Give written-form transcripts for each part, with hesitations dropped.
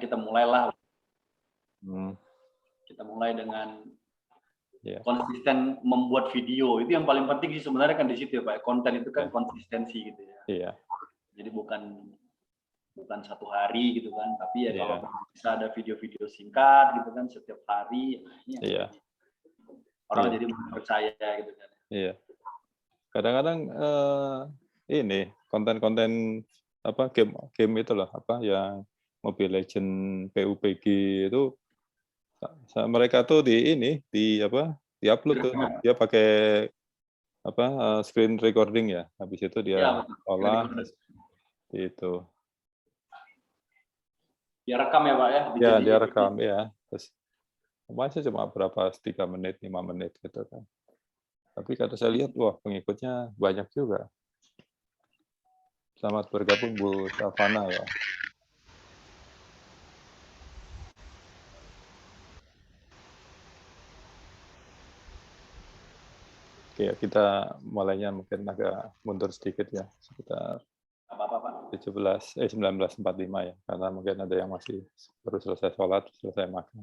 kita mulailah. Hmm. Kita mulai dengan Yeah. konsisten membuat video. Itu yang paling penting sih sebenarnya kan di situ ya Pak. Konten itu kan konsistensi gitu ya. Iya. Jadi bukan satu hari gitu kan, tapi ya kalau bisa ada video-video singkat gitu kan setiap hari, Iya. orang jadi percaya gitu kan. Iya. Kadang-kadang ini konten-konten apa game itu loh, apa yang Mobile Legend PUBG itu mereka tuh di-upload tuh. Dia pakai apa screen recording ya. Habis itu dia olah itu. Dia rekam ya Pak ya? Ya, dia rekam ya. Terus masih cuma berapa 3 menit, 5 menit gitu kan. Tapi kata saya lihat, wah pengikutnya banyak juga. Selamat bergabung Bu Savana ya. Oke, kita mulainya mungkin agak mundur sedikit ya, sekitar 19:45 ya, karena mungkin ada yang masih baru selesai sholat, selesai makan.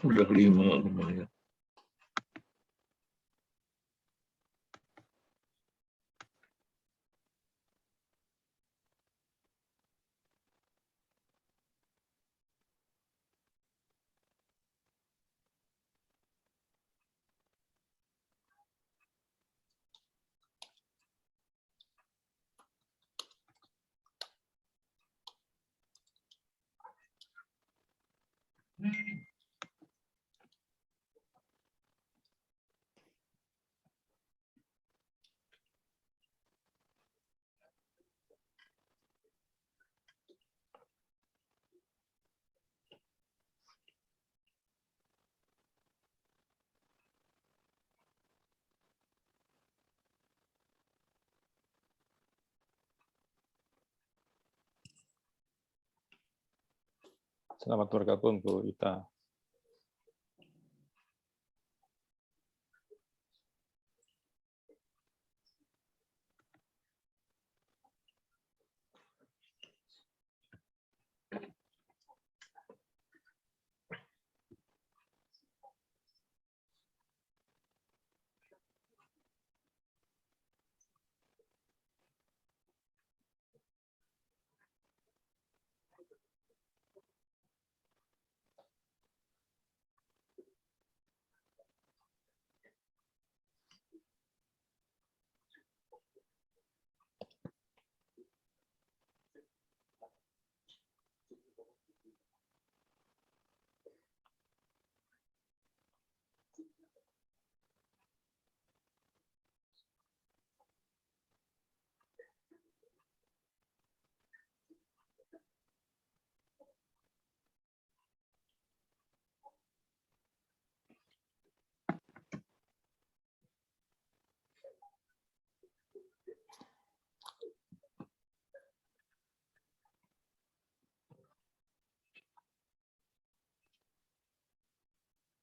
Udah 5 lumayan. Selamat bergabung Bu Ita.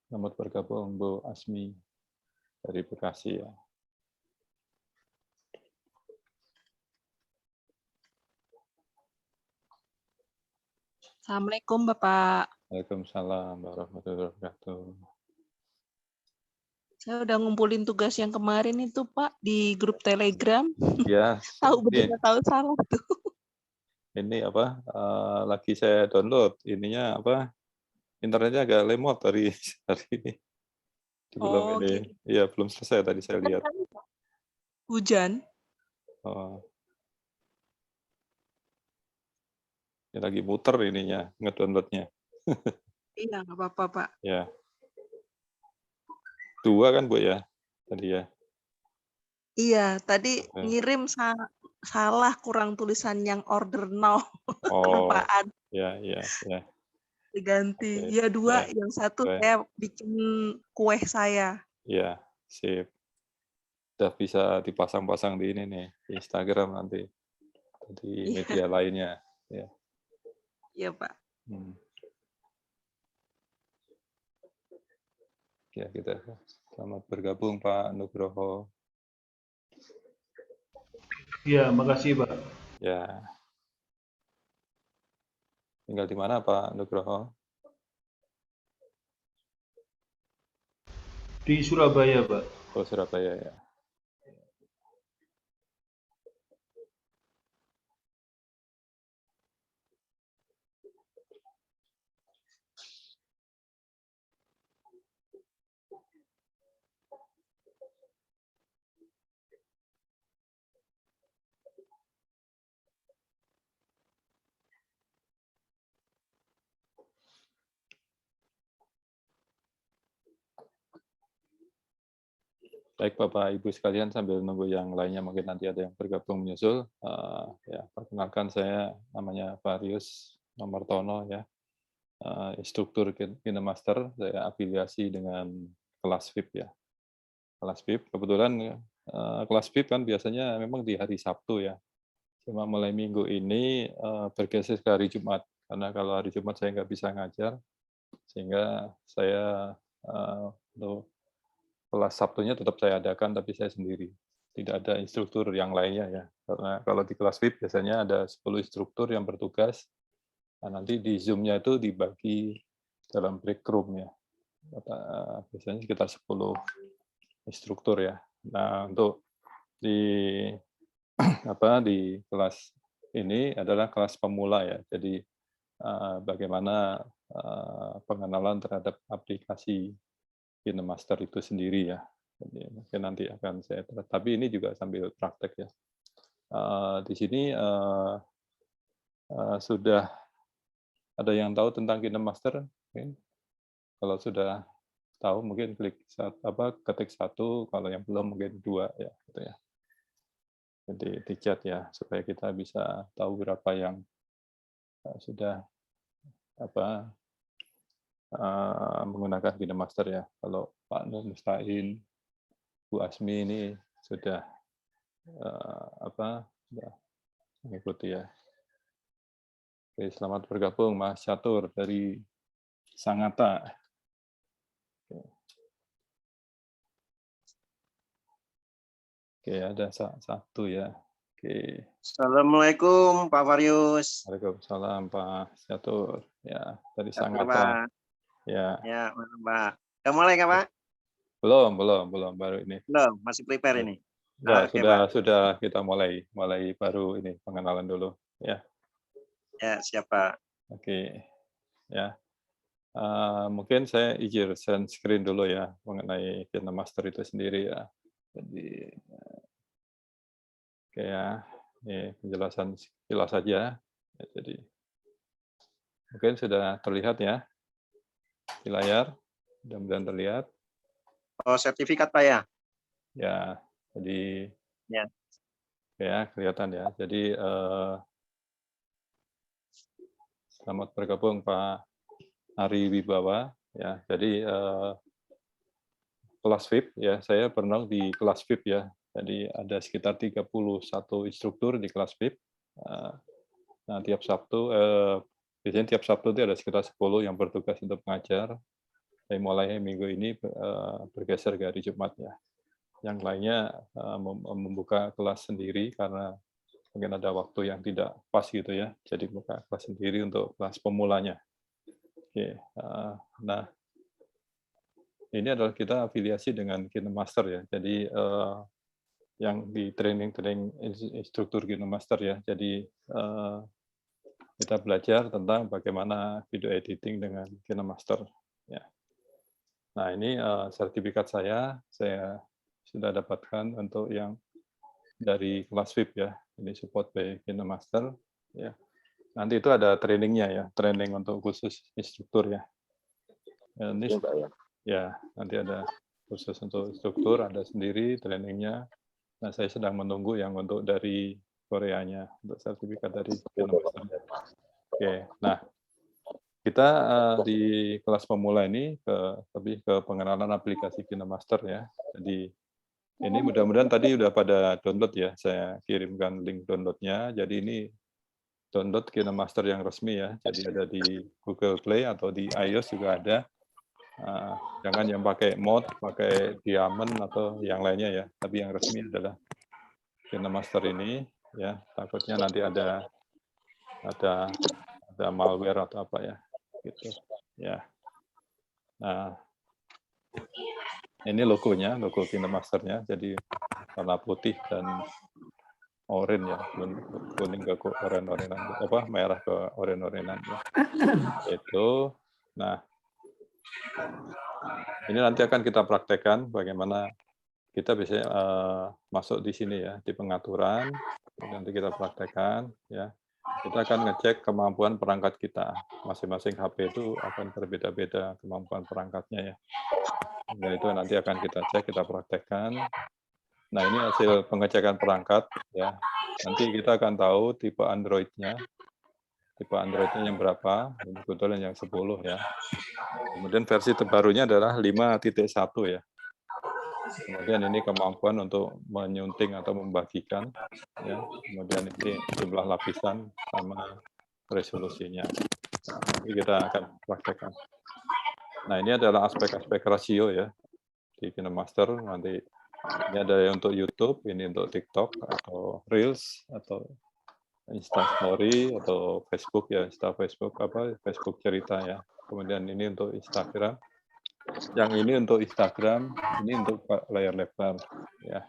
Selamat bergabung Bu Asmi dari Bekasi ya. Assalamualaikum Bapak. Waalaikumsalam warahmatullahi wabarakatuh. Saya udah ngumpulin tugas yang kemarin itu Pak di grup Telegram. Ya. Tahu benar tahu salah tuh. Ini apa? Lagi saya download. Ininya apa? Internetnya agak lemot hari ini. Belum ini. Gitu. Iya, belum selesai tadi saya lihat. Hujan. Oh. Ini lagi muter ininya, ngedownloadnya. Iya, nggak apa-apa Pak. Ya. 2 kan Bu ya? Tadi ya. Iya, tadi ngirim salah kurang tulisan yang order now. Oh. Kelupaan. Ya. diganti. Oke. Ya dua, Ya, yang satu boleh. saya bikin kue saya. Ya, sip. Udah bisa dipasang-pasang di ini nih, di Instagram nanti, di Iya, media lainnya. Ya. iya Pak. Hmm. Ya, kita selamat bergabung Pak Nugroho. Iya, makasih Pak. Ya. Tinggal di mana Pak Nugroho? Di Surabaya Pak. Oh, Surabaya ya. Baik Bapak Ibu sekalian, sambil nunggu yang lainnya mungkin nanti ada yang bergabung menyusul. Ya, perkenalkan saya namanya Varius Nomertono ya, instruktur KineMaster. Saya afiliasi dengan kelas VIP ya. Kelas VIP kebetulan kelas VIP kan biasanya memang di hari Sabtu ya. Cuma mulai minggu ini bergeser ke hari Jumat, karena kalau hari Jumat saya nggak bisa ngajar, sehingga saya untuk kelas Sabtunya tetap saya adakan, tapi saya sendiri. Tidak ada instruktur yang lainnya ya. Karena kalau di kelas VIP biasanya ada 10 instruktur yang bertugas. Nah, nanti di Zoom-nya itu dibagi dalam break room ya. Biasanya sekitar 10 instruktur ya. Nah, untuk di di kelas ini adalah kelas pemula ya. Jadi bagaimana pengenalan terhadap aplikasi KineMaster itu sendiri ya. Jadi mungkin nanti akan saya, tapi ini juga sambil praktek ya. Di sini sudah ada yang tahu tentang KineMaster? Mungkin kalau sudah tahu mungkin ketik 1, kalau yang belum mungkin 2 ya, gitu ya. Jadi di chat ya, supaya kita bisa tahu berapa yang sudah menggunakan KineMaster ya. Kalau Pak Nur Mustain, Bu Asmi ini sudah sudah mengikuti ya. Oke, selamat bergabung Mas Catur dari Sangatta. Oke, ada satu ya. Oke. Assalamualaikum Pak Varius. Waalaikumsalam Pak Catur. Ya, dari Kabar, Sangatta. Pak. Ya. Ya, Pak. Udah mulai nggak Pak? Belum, baru ini. Belum, masih prepare ini. Ya, Oke, Pak. sudah kita mulai baru ini pengenalan dulu ya. Ya, siap Pak. Oke. Ya. Mungkin saya izin share screen dulu ya mengenai KineMaster itu sendiri ya. Jadi oke ya, ini penjelasan sekilas saja. Ya, jadi mungkin sudah terlihat ya di layar, mudah-mudahan terlihat. Oh, sertifikat Pak ya? Ya, jadi Ya. ya kelihatan ya. Jadi selamat bergabung Pak Ari Wibawa ya. Jadi kelas VIP ya, saya pernah di kelas VIP ya. Jadi ada sekitar 31 instruktur di kelas VIP. Nah, tiap Sabtu biasanya tiap Sabtu itu ada sekitar 10 yang bertugas untuk mengajar. Dari mulai minggu ini bergeser ke hari Jumat ya. Yang lainnya membuka kelas sendiri karena mungkin ada waktu yang tidak pas gitu ya. Jadi buka kelas sendiri untuk kelas pemulanya. Oke. Nah, ini adalah kita afiliasi dengan KineMaster ya. Jadi yang di training instruktur KineMaster ya. Jadi kita belajar tentang bagaimana video editing dengan KineMaster. Ya. Nah, ini sertifikat saya sudah dapatkan untuk yang dari kelas VIP ya. Ini support by KineMaster. Ya. Nanti itu ada trainingnya ya, training untuk khusus instruktur ya. Ini ya, nanti ada khusus untuk instruktur, ada sendiri trainingnya. Nah, saya sedang menunggu yang untuk dari Koreanya, untuk sertifikat dari KineMaster. Oke, nah kita di kelas pemula ini lebih ke pengenalan aplikasi KineMaster ya. Jadi ini mudah-mudahan tadi udah pada download ya. Saya kirimkan link downloadnya. Jadi ini download KineMaster yang resmi ya. Jadi ada di Google Play atau di iOS juga ada. Jangan yang pakai mod, pakai Diamond atau yang lainnya ya. Tapi yang resmi adalah KineMaster ini ya. Takutnya nanti ada malware atau apa ya. Gitu ya. Nah, ini logonya, logo KineMaster-nya. Jadi warna putih dan oranye ya, kuning ke oranye-oranyan, apa merah ke oranye-oranyan ya. Itu. Nah, ini nanti akan kita praktekkan bagaimana kita bisa masuk di sini ya, di pengaturan. Nanti kita praktekkan ya. Kita akan ngecek kemampuan perangkat kita. Masing-masing HP itu akan berbeda-beda kemampuan perangkatnya ya. Nah, itu nanti akan kita cek, kita praktekkan. Nah, ini hasil pengecekan perangkat ya. Nanti kita akan tahu tipe Android-nya. Tipe Android-nya yang berapa? Ini kebetulan yang 10 ya. Kemudian versi terbarunya adalah 5.1 ya. Kemudian ini kemampuan untuk menyunting atau membagikan ya. Kemudian ini jumlah lapisan sama resolusinya. Nah, ini kita akan praktekkan. Nah, ini adalah aspek-aspek rasio ya di KineMaster. Nanti ini ada untuk YouTube, ini untuk TikTok atau Reels atau Instastory atau Facebook ya, Facebook cerita ya. Kemudian ini untuk Instagram. Yang ini untuk Instagram, ini untuk layar lebar ya.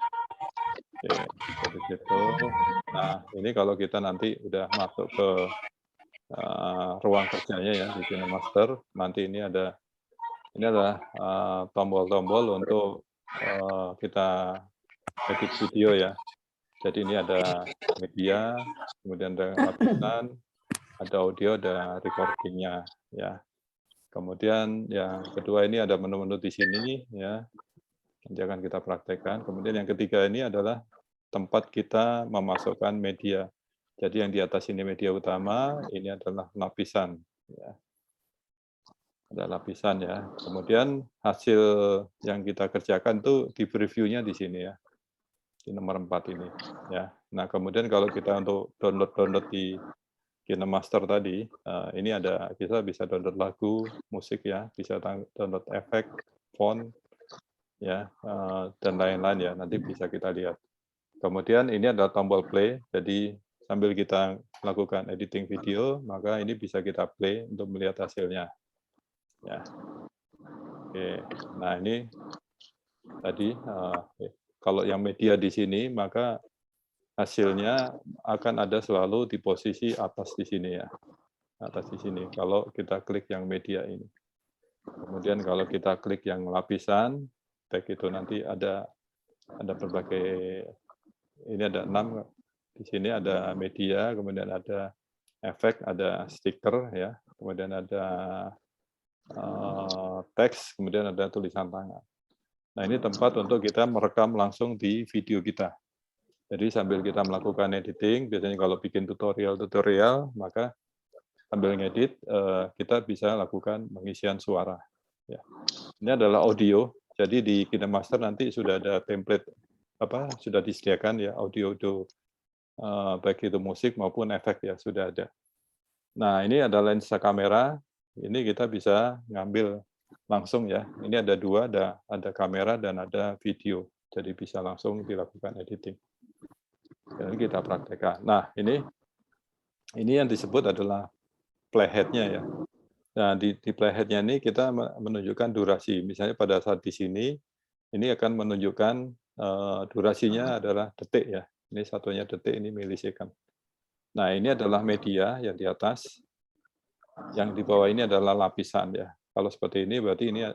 Oke, seperti itu. Nah, ini kalau kita nanti udah masuk ke ruang kerjanya ya di KineMaster, nanti ini adalah tombol-tombol untuk kita edit video ya. Jadi ini ada media, kemudian ada lapisan, ada audio, ada recordingnya ya. Kemudian yang kedua ini ada menu-menu di sini ya. Nanti akan kita praktekkan. Kemudian yang ketiga ini adalah tempat kita memasukkan media. Jadi yang di atas ini media utama, ini adalah lapisan ya. Ada lapisan ya. Kemudian hasil yang kita kerjakan itu di preview-nya di sini ya. Di nomor 4 ini ya. Nah, kemudian kalau kita untuk download di KineMaster tadi, ini ada, kita bisa download lagu, musik ya, bisa download efek, font ya, dan lain-lain ya. Nanti bisa kita lihat. Kemudian ini adalah tombol play. Jadi sambil kita melakukan editing video, maka ini bisa kita play untuk melihat hasilnya. Ya. Oke. Nah, ini tadi kalau yang media di sini, maka hasilnya akan ada selalu di posisi atas di sini ya. Atas di sini kalau kita klik yang media ini. Kemudian kalau kita klik yang lapisan, baik itu nanti ada berbagai, ini ada 6 di sini, ada media, kemudian ada efek, ada stiker ya, kemudian ada teks, kemudian ada tulisan tangan. Nah, ini tempat untuk kita merekam langsung di video kita. Jadi sambil kita melakukan editing, biasanya kalau bikin tutorial, maka sambil ngedit, kita bisa lakukan pengisian suara. Ya. Ini adalah audio, jadi di KineMaster nanti sudah ada template, sudah disediakan ya, audio, baik itu musik maupun efek ya, sudah ada. Nah, ini ada lensa kamera, ini kita bisa ngambil langsung ya. Ini ada 2, ada kamera dan ada video, jadi bisa langsung dilakukan editing. Dan kita praktekkan. Nah, ini yang disebut adalah playhead-nya ya. Nah, di playhead-nya ini kita menunjukkan durasi. Misalnya pada saat di sini, ini akan menunjukkan durasinya adalah detik ya. Ini satunya detik, ini milisecond. Nah, ini adalah media yang di atas. Yang di bawah ini adalah lapisan ya. Kalau seperti ini berarti ini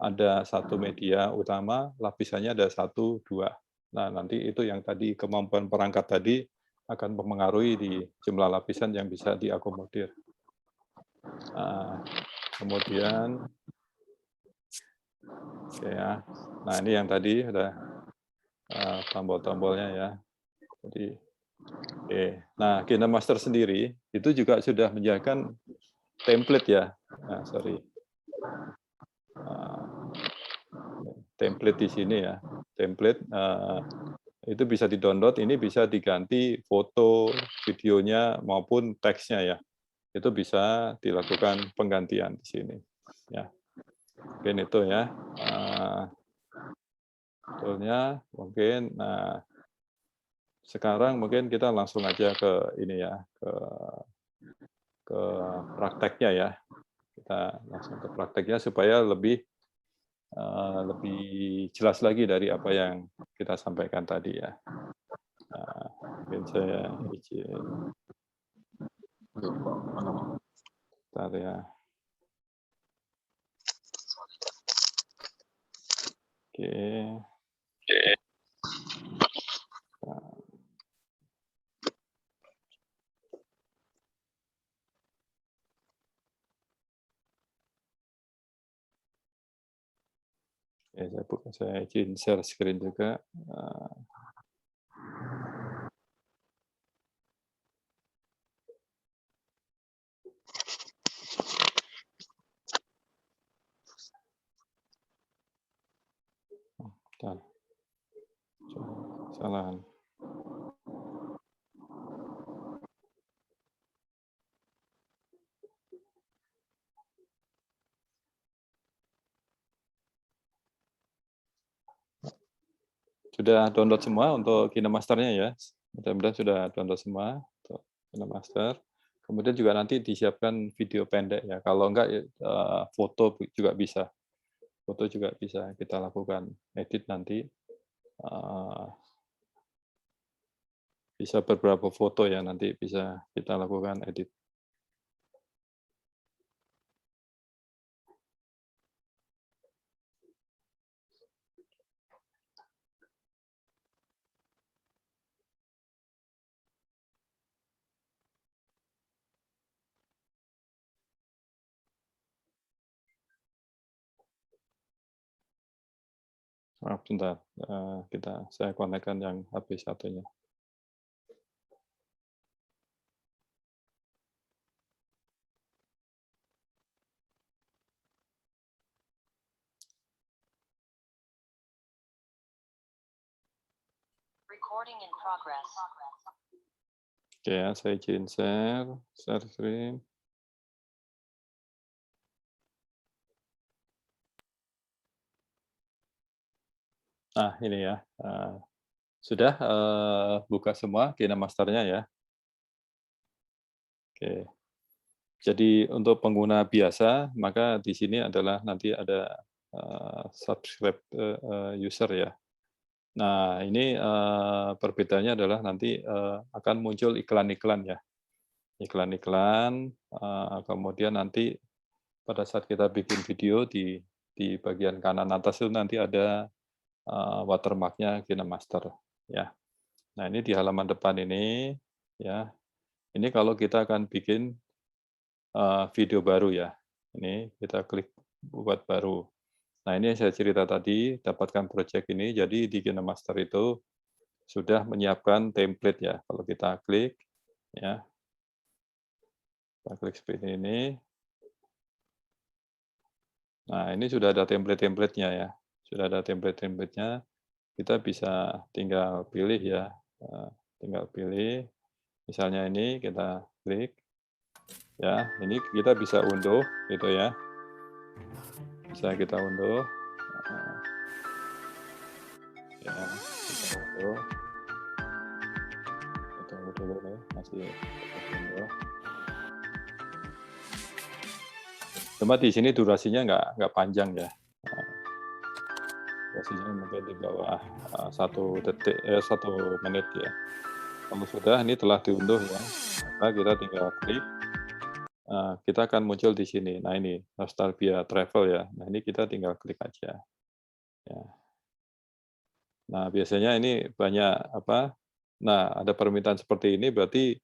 ada satu media utama, lapisannya ada 1, 2. Nah, nanti itu yang tadi kemampuan perangkat tadi akan mempengaruhi di jumlah lapisan yang bisa diakomodir. Nah, kemudian, oke ya. Nah, ini yang tadi ada tombol-tombolnya ya. Jadi, oke. Nah, KineMaster sendiri itu juga sudah menyediakan template ya. Nah, sorry. Template di sini ya. Template itu bisa di-download, ini bisa diganti foto, videonya maupun teksnya ya. Itu bisa dilakukan penggantian di sini. Ya. Mungkin itu ya. Betulnya mungkin sekarang mungkin kita langsung aja ke ini ya, ke prakteknya ya. Kita langsung ke prakteknya supaya lebih jelas lagi dari apa yang kita sampaikan tadi ya. Mungkin saya izin. Bentar ya. Oke. Oke, saya izin share screen juga. Bentar. Salah. Sudah download semua untuk KineMaster-nya ya. Mudah-mudahan sudah download semua untuk KineMaster. Kemudian juga nanti disiapkan video pendek ya. Kalau enggak foto juga bisa. Foto juga bisa kita lakukan edit nanti. Bisa beberapa foto ya nanti bisa kita lakukan edit. Maaf, sebentar. Saya konekkan yang HP satunya. Recording in progress. Oke ya, saya izin share screen. Nah, ini ya. Sudah buka semua KineMaster-nya ya. Oke. Jadi untuk pengguna biasa, maka di sini adalah nanti ada subscribe user ya. Nah, ini perbedaannya adalah nanti akan muncul iklan-iklan ya. Iklan-iklan, kemudian nanti pada saat kita bikin video di bagian kanan atas itu nanti ada watermark-nya KineMaster ya. Nah, ini di halaman depan ini ya. Ini kalau kita akan bikin video baru ya. Ini kita klik buat baru. Nah, ini yang saya cerita tadi, dapatkan project ini, jadi di KineMaster itu sudah menyiapkan template ya. Kalau kita klik, ya, kita klik seperti ini. Nah, ini sudah ada template-templatenya ya. Sudah ada template-templatenya. Kita bisa tinggal pilih ya. Tinggal pilih. Misalnya ini kita klik. Ya, ini kita bisa unduh gitu ya. Bisa kita unduh. Ya, kita unduh. Kita unduh dulu nih, masih unduh. Cuma di sini durasinya nggak panjang ya. Durasinya mungkin di bawah 1 menit ya. Kalau sudah, ini telah diunduh ya. Maka kita tinggal klik. Kita akan muncul di sini. Nah, ini Nostalgia Travel ya. Nah, ini kita tinggal klik aja. Ya. Nah, biasanya ini banyak apa? Nah, ada permintaan seperti ini berarti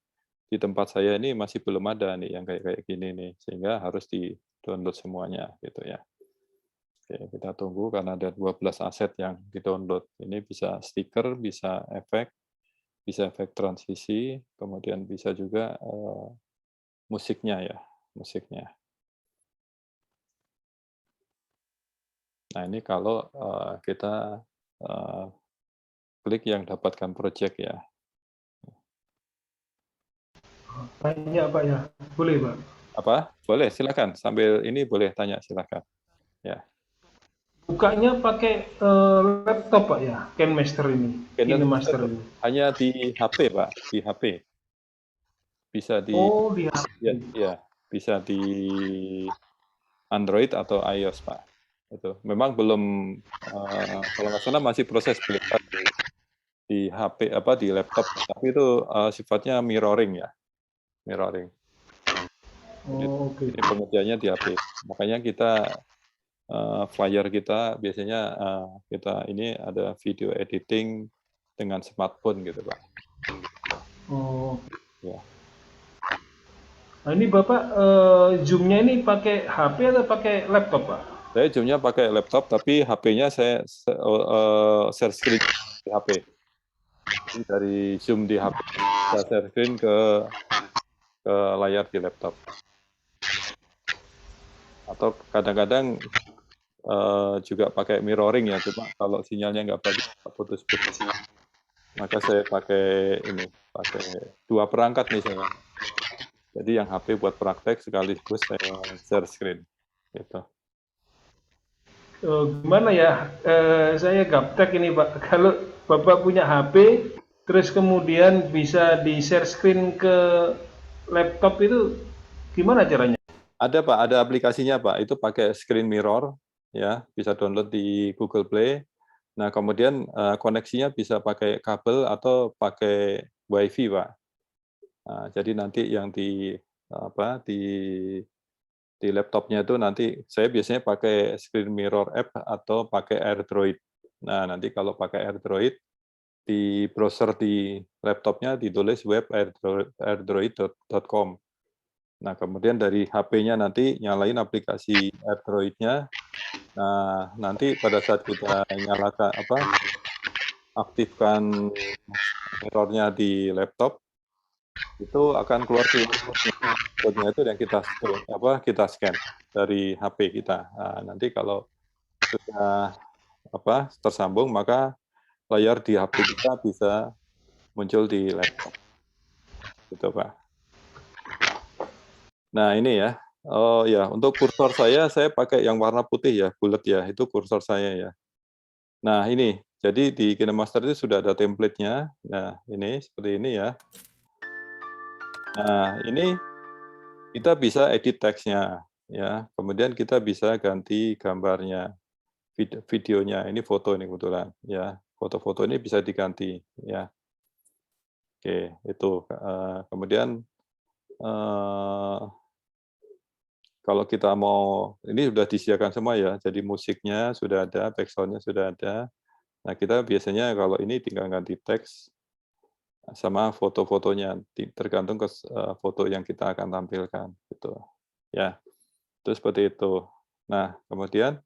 di tempat saya ini masih belum ada nih yang kayak gini nih, sehingga harus di-download semuanya gitu ya. Oke, kita tunggu karena ada 12 aset yang di-download. Ini bisa stiker, bisa efek transisi, kemudian bisa juga musiknya ya, musiknya. Nah, ini kalau kita klik yang dapatkan project ya. Tanya Pak ya, boleh Pak? Apa? Boleh, silakan. Sambil ini boleh tanya, silakan. Ya. Bukanya pakai laptop Pak ya, KineMaster ini. KineMaster ini. Hanya di HP, Pak, di HP. Bisa di Oh, di HP. ya, bisa di Android atau iOS, Pak. Itu. Memang belum kalau nggak salah masih proses beta di HP apa di laptop, tapi itu sifatnya mirroring ya. Mirroring. Oh, oke. Jadi pengerjaannya di HP. Makanya kita flyer kita biasanya kita ini ada video editing dengan smartphone gitu, Pak. Oh. Ya. Nah, ini Bapak Zoom-nya ini pakai HP atau pakai laptop, Pak? Saya Zoom-nya pakai laptop, tapi HP-nya saya share screen di HP. Jadi dari Zoom di HP, saya share screen ke layar di laptop. Atau kadang-kadang juga pakai mirroring ya, cuma kalau sinyalnya nggak bagus, putus-putus. Maka saya pakai ini, pakai 2 perangkat nih saya. Jadi yang HP buat praktek sekaligus saya share screen. Gitu. Gimana ya? Saya gaptek ini Pak. Kalau Bapak punya HP, terus kemudian bisa di share screen ke laptop itu gimana caranya? Ada Pak, ada aplikasinya Pak. Itu pakai screen mirror, ya bisa download di Google Play. Nah kemudian koneksinya bisa pakai kabel atau pakai WiFi Pak. Nah, jadi nanti yang di laptopnya itu nanti saya biasanya pakai screen mirror app atau pakai AirDroid. Nah nanti kalau pakai AirDroid di browser di laptopnya ditulis web airdroid.com. Nah kemudian dari HP-nya nanti nyalain aplikasi AirDroid-nya. Nah nanti pada saat kita nyalakan aktifkan mirror-nya di laptop, itu akan keluar kode-nya itu yang kita scan dari HP kita. Nah, nanti kalau sudah tersambung, maka layar di HP kita bisa muncul di laptop. Gitu, Pak. Nah, ini ya. Oh ya, untuk kursor saya pakai yang warna putih ya, bulat ya, itu kursor saya ya. Nah, ini. Jadi di KineMaster itu sudah ada template-nya. Nah, ini seperti ini ya. Nah, ini kita bisa edit teksnya ya. Kemudian kita bisa ganti gambarnya, videonya. Ini foto ini kebetulan ya. Foto-foto ini bisa diganti ya. Oke, itu. Kemudian kalau kita mau, ini sudah disediakan semua ya. Jadi musiknya sudah ada, background-nya sudah ada. Nah, kita biasanya kalau ini tinggal ganti teks sama foto-fotonya, tergantung ke foto yang kita akan tampilkan gitu. Ya. Itu seperti itu. Nah, kemudian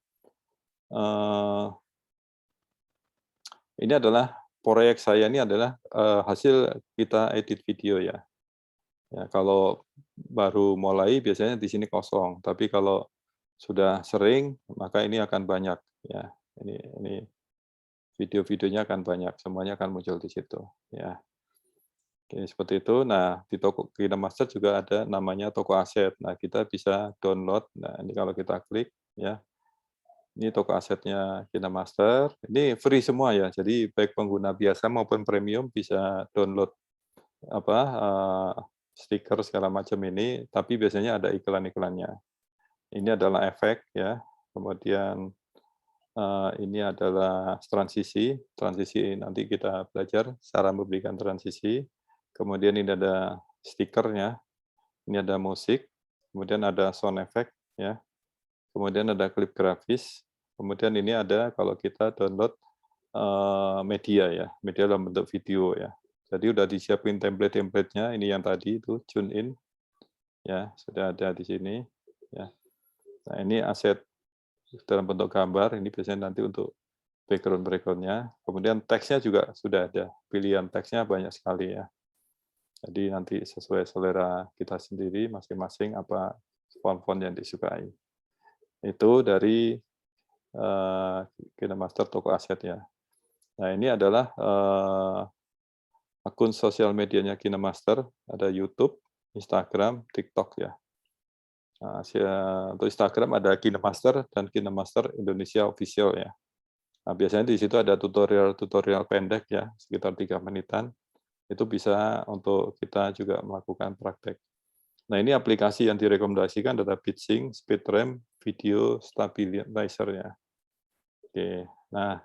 ini adalah proyek saya, ini adalah hasil kita edit video ya. Ya, kalau baru mulai biasanya di sini kosong, tapi kalau sudah sering maka ini akan banyak ya. Ini video-videonya akan banyak, semuanya akan muncul di situ ya. Oke, seperti itu. Nah, di toko KineMaster juga ada namanya toko aset. Nah, kita bisa download. Nah, ini kalau kita klik ya. Ini toko asetnya KineMaster. Ini free semua ya. Jadi baik pengguna biasa maupun premium bisa download stiker segala macam ini, tapi biasanya ada iklan-iklannya. Ini adalah efek ya. Kemudian ini adalah transisi. Transisi nanti kita belajar cara memberikan transisi. Kemudian ini ada stikernya. Ini ada musik. Kemudian ada sound effect ya. Kemudian ada klip grafis. Kemudian ini ada kalau kita download media ya, media dalam bentuk video ya. Jadi udah disiapin template-templatenya, ini yang tadi itu tune in, ya sudah ada di sini. Ya. Nah ini aset dalam bentuk gambar, ini biasanya nanti untuk background-nya. Kemudian teksnya juga sudah ada, pilihan teksnya banyak sekali ya. Jadi nanti sesuai selera kita sendiri, masing-masing apa font-font yang disukai. Itu dari KineMaster toko aset ya. Nah, ini adalah akun sosial medianya KineMaster, ada YouTube, Instagram, TikTok ya. Nah, untuk Instagram ada KineMaster dan KineMaster Indonesia Official ya. Nah, biasanya di situ ada tutorial pendek ya, sekitar 3 menitan. Itu bisa untuk kita juga melakukan praktek. Nah, ini aplikasi yang direkomendasikan adalah BitSync, SpeedRAM, Video Stabilizer ya. Oke, nah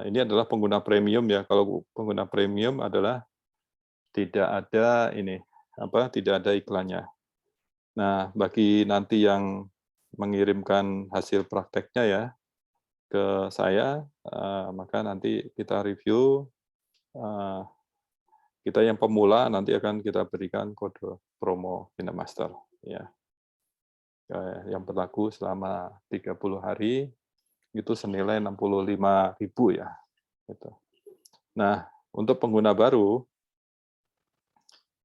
ini adalah pengguna premium ya. Kalau pengguna premium adalah tidak ada tidak ada iklannya. Nah, bagi nanti yang mengirimkan hasil prakteknya ya ke saya, maka nanti kita review. Kita yang pemula nanti akan kita berikan kode promo KineMaster ya. Yang berlaku selama 30 hari itu senilai 65.000 ya. Gitu. Nah, untuk pengguna baru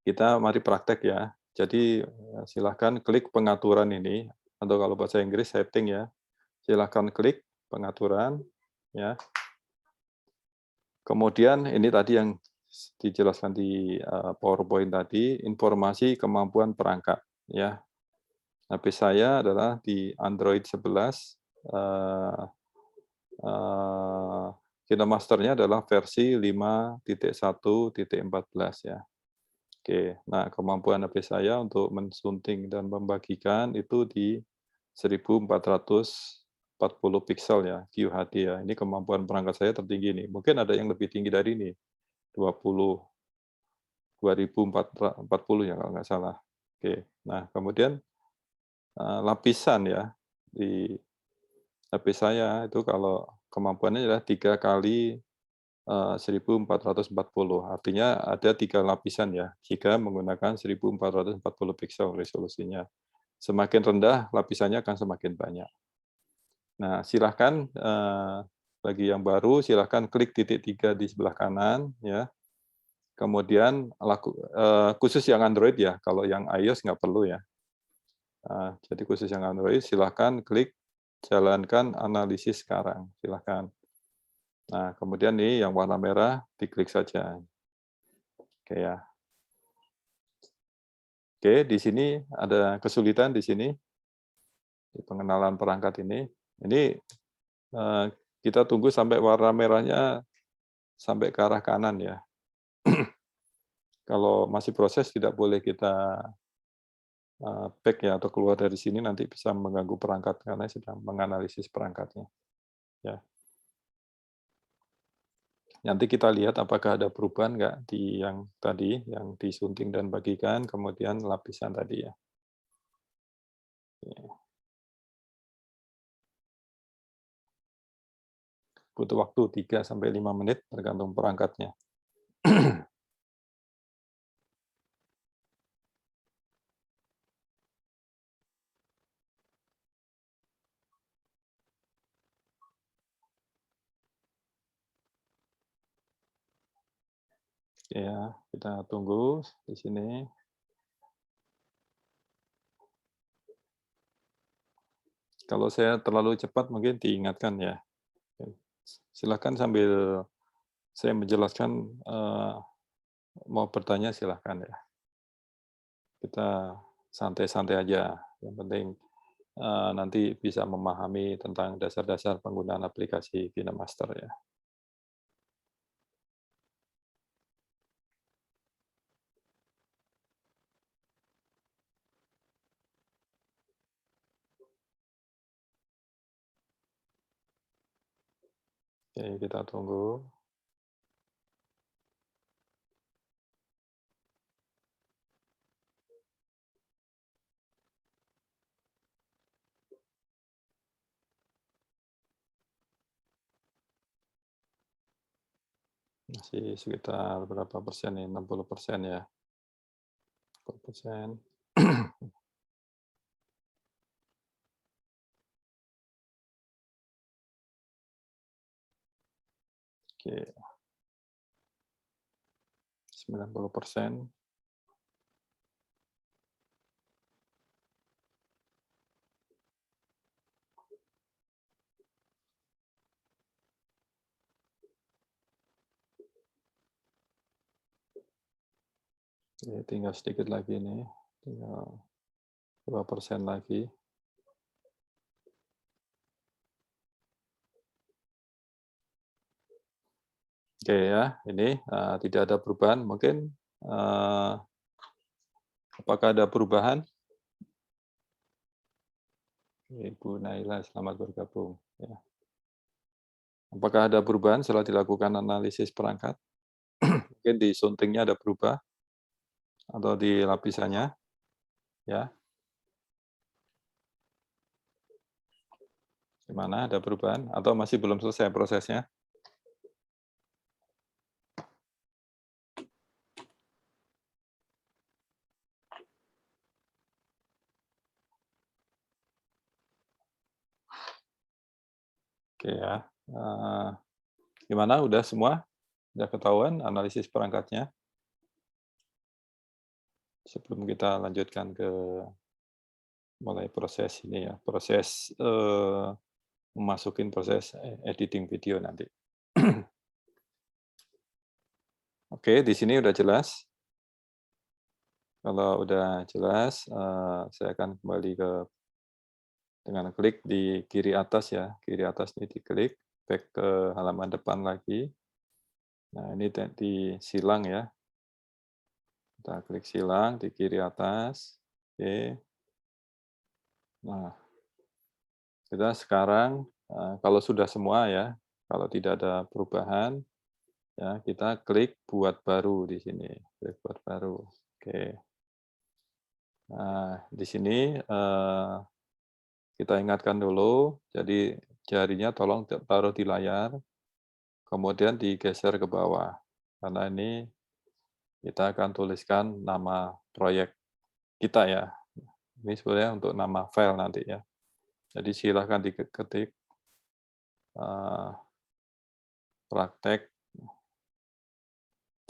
kita mari praktek ya. Jadi silahkan klik pengaturan ini atau kalau bahasa Inggris setting ya. Silahkan klik pengaturan ya. Kemudian ini tadi yang dijelaskan di PowerPoint tadi, informasi kemampuan perangkat ya. HP saya adalah di Android 11. KineMaster-nya adalah versi 5.1.14 ya. Oke, nah kemampuan HP saya untuk mensunting dan membagikan itu di 1440 pixel ya, QHD ya. Ini kemampuan perangkat saya tertinggi nih. Mungkin ada yang lebih tinggi dari ini, 2040 ya kalau nggak salah. Oke, nah kemudian lapisan ya di HP saya itu kalau kemampuannya adalah 3 kali 1440, artinya ada 3 lapisan ya, jika menggunakan 1440 pixel resolusinya. Semakin rendah lapisannya akan semakin banyak. Nah, silahkan bagi yang baru silahkan klik titik 3 di sebelah kanan ya. Kemudian khusus yang Android ya, kalau yang iOS nggak perlu ya. Jadi khusus yang Android silahkan klik jalankan analisis sekarang, silahkan. Nah, kemudian nih yang warna merah diklik saja. Oke ya. Oke, di sini ada kesulitan di sini di pengenalan perangkat ini. Ini kita tunggu sampai warna merahnya sampai ke arah kanan ya. Kalau masih proses tidak boleh kita back ya atau keluar dari sini, nanti bisa mengganggu perangkat karena sedang menganalisis perangkatnya. Ya. Nanti kita lihat apakah ada perubahan nggak di yang tadi, yang disunting dan bagikan, kemudian lapisan tadi ya. Butuh waktu 3-5 menit tergantung perangkatnya. Ya, kita tunggu di sini. Kalau saya terlalu cepat mungkin diingatkan ya. Silakan sambil saya menjelaskan, mau bertanya silahkan ya. Kita santai-santai aja. Yang penting nanti bisa memahami tentang dasar-dasar penggunaan aplikasi KineMaster ya. Oke, kita tunggu. Masih sekitar berapa persen nih? 60% ya. 60%. Oke. 90%. Oke, tinggal sedikit lagi nih, tinggal 2% lagi. Oke ya, ini tidak ada perubahan. Mungkin apakah ada perubahan? Ibu Naila, selamat bergabung. Ya. Apakah ada perubahan setelah dilakukan analisis perangkat? Mungkin di suntingnya ada berubah atau di lapisannya, ya. Gimana, ada perubahan atau masih belum selesai prosesnya? Oke ya. Gimana, udah semua? Udah ketahuan analisis perangkatnya? Sebelum kita lanjutkan ke mulai proses ini ya, proses memasukin proses editing video nanti. Oke, di sini udah jelas. Kalau udah jelas, saya akan kembali ke dengan klik di kiri atas ya, kiri atas ini diklik, back ke halaman depan lagi. Nah, ini di silang ya. Kita klik silang di kiri atas. Oke. Nah, kita sekarang kalau sudah semua ya, kalau tidak ada perubahan, ya kita klik buat baru di sini, klik buat baru. Oke. Nah, di sini kita ingatkan dulu, jadi jarinya tolong taruh di layar, kemudian digeser ke bawah, karena ini kita akan tuliskan nama proyek kita ya. Ini sebenarnya untuk nama file nanti ya. Jadi silahkan diketik praktek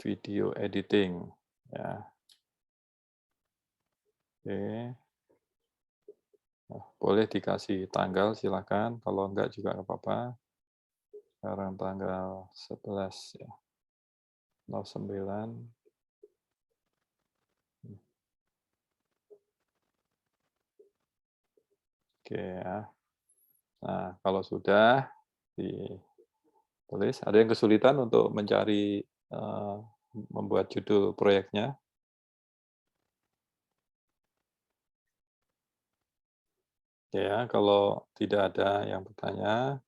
video editing ya. Oke. Nah, boleh dikasih tanggal silakan, kalau enggak juga enggak apa-apa. Sekarang tanggal 11 ya. 09. Oke ya. Nah, kalau sudah ditulis, ada yang kesulitan untuk mencari membuat judul proyeknya? Ya, kalau tidak ada yang bertanya,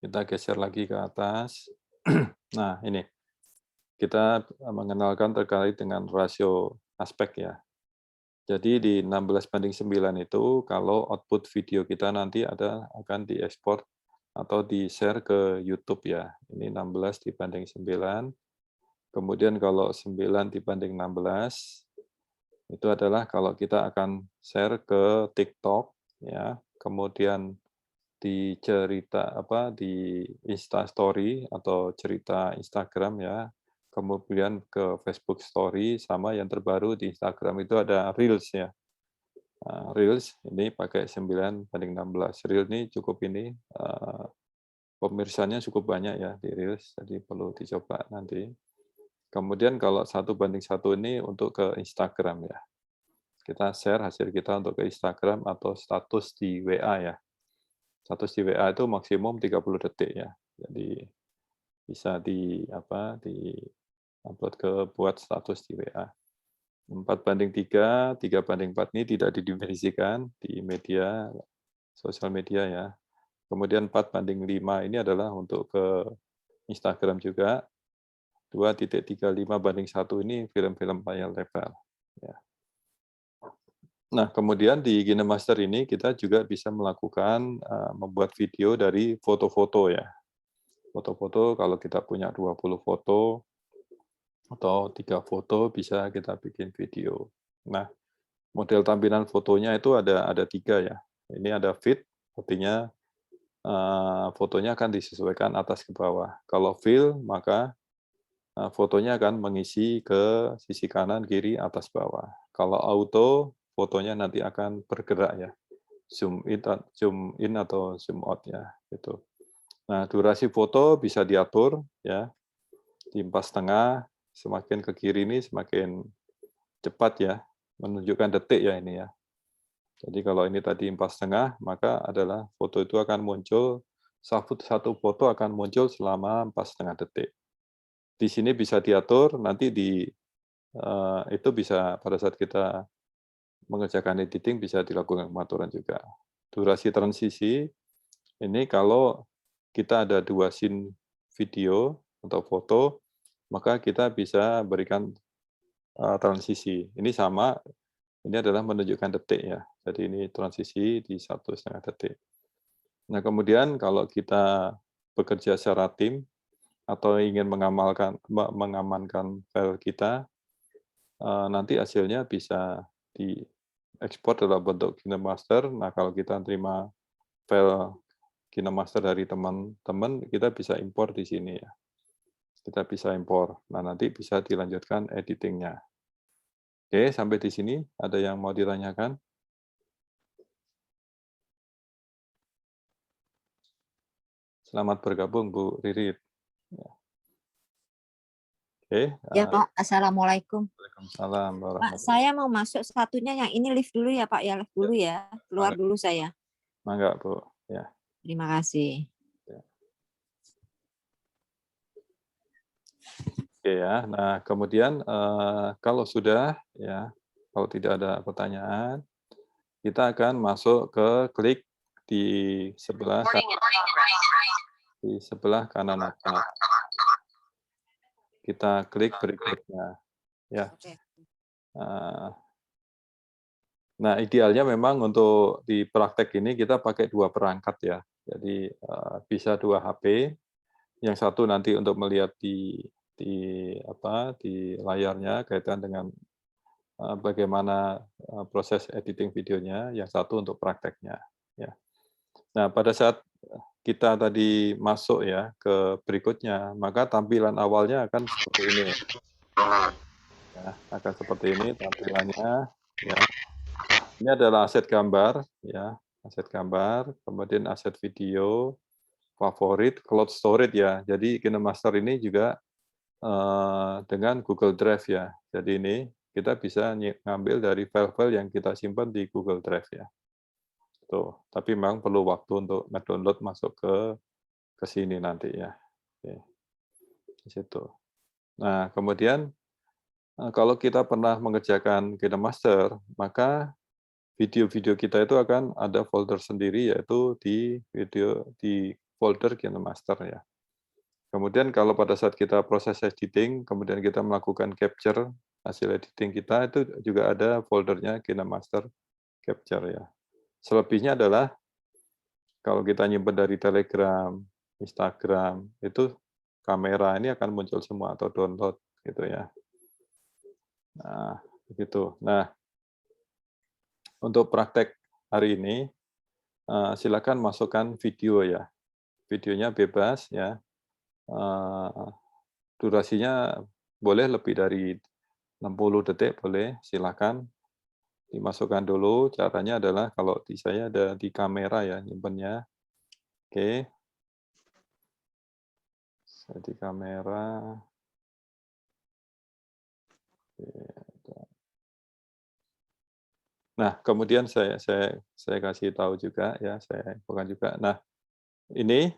kita geser lagi ke atas. Nah, ini kita mengenalkan terkait dengan rasio aspek ya. Jadi di 16:9 itu kalau output video kita nanti akan diekspor atau di-share ke YouTube ya. Ini 16:9. Kemudian kalau 9:16 itu adalah kalau kita akan share ke TikTok ya. Kemudian di Insta Story atau cerita Instagram ya. Kemudian ke Facebook Story, sama yang terbaru di Instagram itu ada Reels ya. Reels ini pakai 9:16. Reels ini cukup ini pemirsanya cukup banyak ya di Reels, jadi perlu dicoba nanti. Kemudian kalau 1:1 ini untuk ke Instagram ya. Kita share hasil kita untuk ke Instagram atau status di WA ya. Status di WA itu maksimum 30 detik ya. Jadi bisa upload ke buat status di WA. 4:3, 3:4 ini tidak didefinisikan di media, sosial media ya. Kemudian 4:5 ini adalah untuk ke Instagram juga. 2.35:1 ini film-film layar lebar. Ya. Nah, kemudian di KineMaster ini kita juga bisa melakukan membuat video dari foto-foto ya. Foto-foto kalau kita punya 20 foto atau 3 foto bisa kita bikin video. Nah, model tampilan fotonya itu ada 3 ya. Ini ada feed, artinya fotonya akan disesuaikan atas ke bawah. Kalau fill, maka fotonya akan mengisi ke sisi kanan, kiri, atas, bawah. Kalau auto, fotonya nanti akan bergerak ya. Zoom in atau zoom out ya, gitu. Nah, durasi foto bisa diatur ya. Di 4,5, semakin ke kiri ini semakin cepat ya, menunjukkan detik ya ini ya. Jadi kalau ini tadi 4,5, maka adalah foto itu akan muncul, satu foto akan muncul selama 4,5 detik. Di sini bisa diatur, nanti itu bisa pada saat kita mengerjakan editing bisa dilakukan pengaturan juga. Durasi transisi, ini kalau kita ada 2 scene video atau foto, maka kita bisa berikan transisi. Ini sama, ini adalah menunjukkan detik ya. Jadi ini transisi di 1,5 detik. Nah kemudian kalau kita bekerja secara tim atau ingin mengamankan file kita, nanti hasilnya bisa diekspor dalam bentuk KineMaster. Nah kalau kita terima file KineMaster dari teman-teman, kita bisa impor di sini ya. Kita bisa impor. Nah nanti bisa dilanjutkan editingnya. Oke, sampai di sini ada yang mau ditanyakan? Selamat bergabung Bu Ririt. Ya. Oke. Ya Pak, Assalamualaikum. Waalaikumsalam Pak, warahmatullahi. saya mau masuk satunya yang ini live dulu ya Pak, ya live dulu ya. Keluar dulu saya. Mangga Bu. Ya. Terima kasih. Oke ya. Nah kemudian kalau sudah ya, kalau tidak ada pertanyaan, kita akan masuk ke klik di sebelah kanan atas. Kita klik berikutnya. Ya. Nah, idealnya memang untuk di praktek ini kita pakai 2 perangkat ya. Jadi bisa 2 HP. Yang satu nanti untuk melihat di layarnya kaitan dengan bagaimana proses editing videonya, yang satu untuk prakteknya ya. Nah, pada saat kita tadi masuk ya ke berikutnya, maka tampilan awalnya akan seperti ini. Ya, akan seperti ini tampilannya ya. Ini adalah aset gambar ya, aset gambar, kemudian aset video, favorit, cloud storage ya. Jadi KineMaster ini juga dengan Google Drive ya. Jadi ini kita bisa ngambil dari file-file yang kita simpan di Google Drive ya. Tuh, tapi memang perlu waktu untuk nge-download masuk ke sini nanti ya. Oke. Di situ. Nah, kemudian kalau kita pernah mengerjakan KineMaster, maka video-video kita itu akan ada folder sendiri yaitu di folder KineMaster ya. Kemudian kalau pada saat kita proses editing, kemudian kita melakukan capture hasil editing kita, itu juga ada foldernya KineMaster Capture ya. Selebihnya adalah kalau kita nyimpen dari Telegram, Instagram, itu kamera ini akan muncul semua atau download gitu ya. Nah, begitu. Nah, untuk praktek hari ini, silakan masukkan video ya. Videonya bebas ya. Durasinya boleh lebih dari 60 detik, boleh, silakan dimasukkan dulu. Caranya adalah kalau di saya ada di kamera ya nyimpennya. Oke. Saya di kamera. Nah, kemudian saya kasih tahu juga ya, saya infokan juga. Nah, ini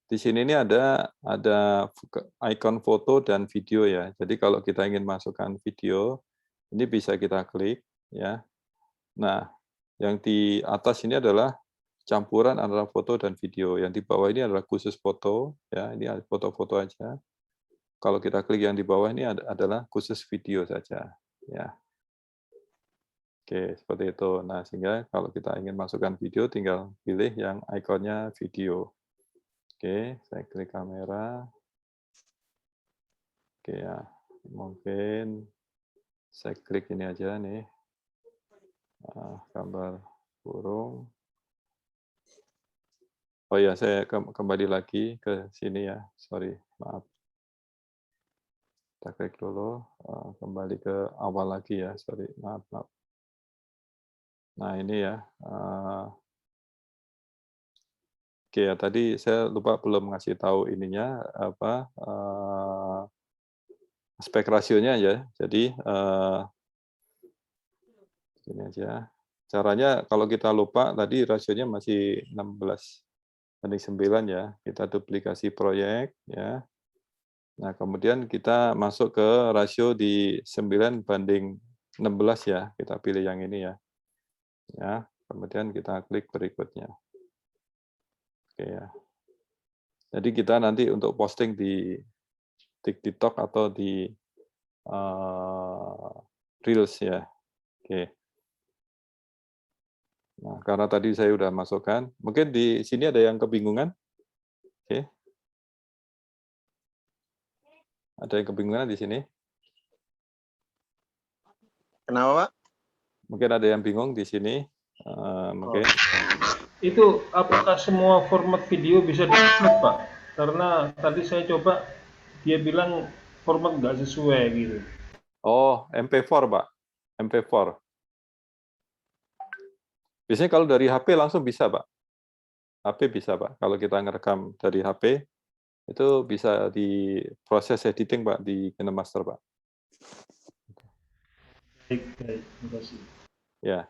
di sini ini ada icon foto dan video ya. Jadi kalau kita ingin masukkan video, ini bisa kita klik ya. Nah, yang di atas ini adalah campuran antara foto dan video. Yang di bawah ini adalah khusus foto ya. Ini foto-foto aja. Kalau kita klik yang di bawah ini adalah khusus video saja ya. Oke, seperti itu. Nah, sehingga kalau kita ingin masukkan video tinggal pilih yang ikonnya video. Oke, saya klik kamera. Oke ya, mungkin saya klik ini aja nih, gambar burung. Oh ya, saya kembali lagi ke sini ya, sorry, maaf. Kita klik dulu, kembali ke awal lagi ya, sorry, maaf. Nah ini ya. Oke ya, tadi saya lupa belum ngasih tahu ininya apa aspek rasionya ya. Jadi ini aja. Caranya kalau kita lupa tadi rasionya masih 16:9 ya. Kita duplikasi proyek ya. Nah, kemudian kita masuk ke rasio di 9:16 ya. Kita pilih yang ini ya. Ya, kemudian kita klik berikutnya. Oke ya. Jadi kita nanti untuk posting di TikTok atau di Reels ya. Oke. Nah, karena tadi saya sudah masukkan, mungkin di sini ada yang kebingungan? Oke. Ada yang kebingungan di sini? Kenapa, Pak? Mungkin ada yang bingung di sini. Mungkin. Itu apakah semua format video bisa di-upload, Pak? Karena tadi saya coba, dia bilang format nggak sesuai gitu. Oh, MP4, Pak. MP4. Biasanya kalau dari HP langsung bisa, Pak. HP bisa, Pak. Kalau kita ngerekam dari HP, itu bisa diproses editing, Pak, di KineMaster, Pak. Baik, terima kasih. Ya.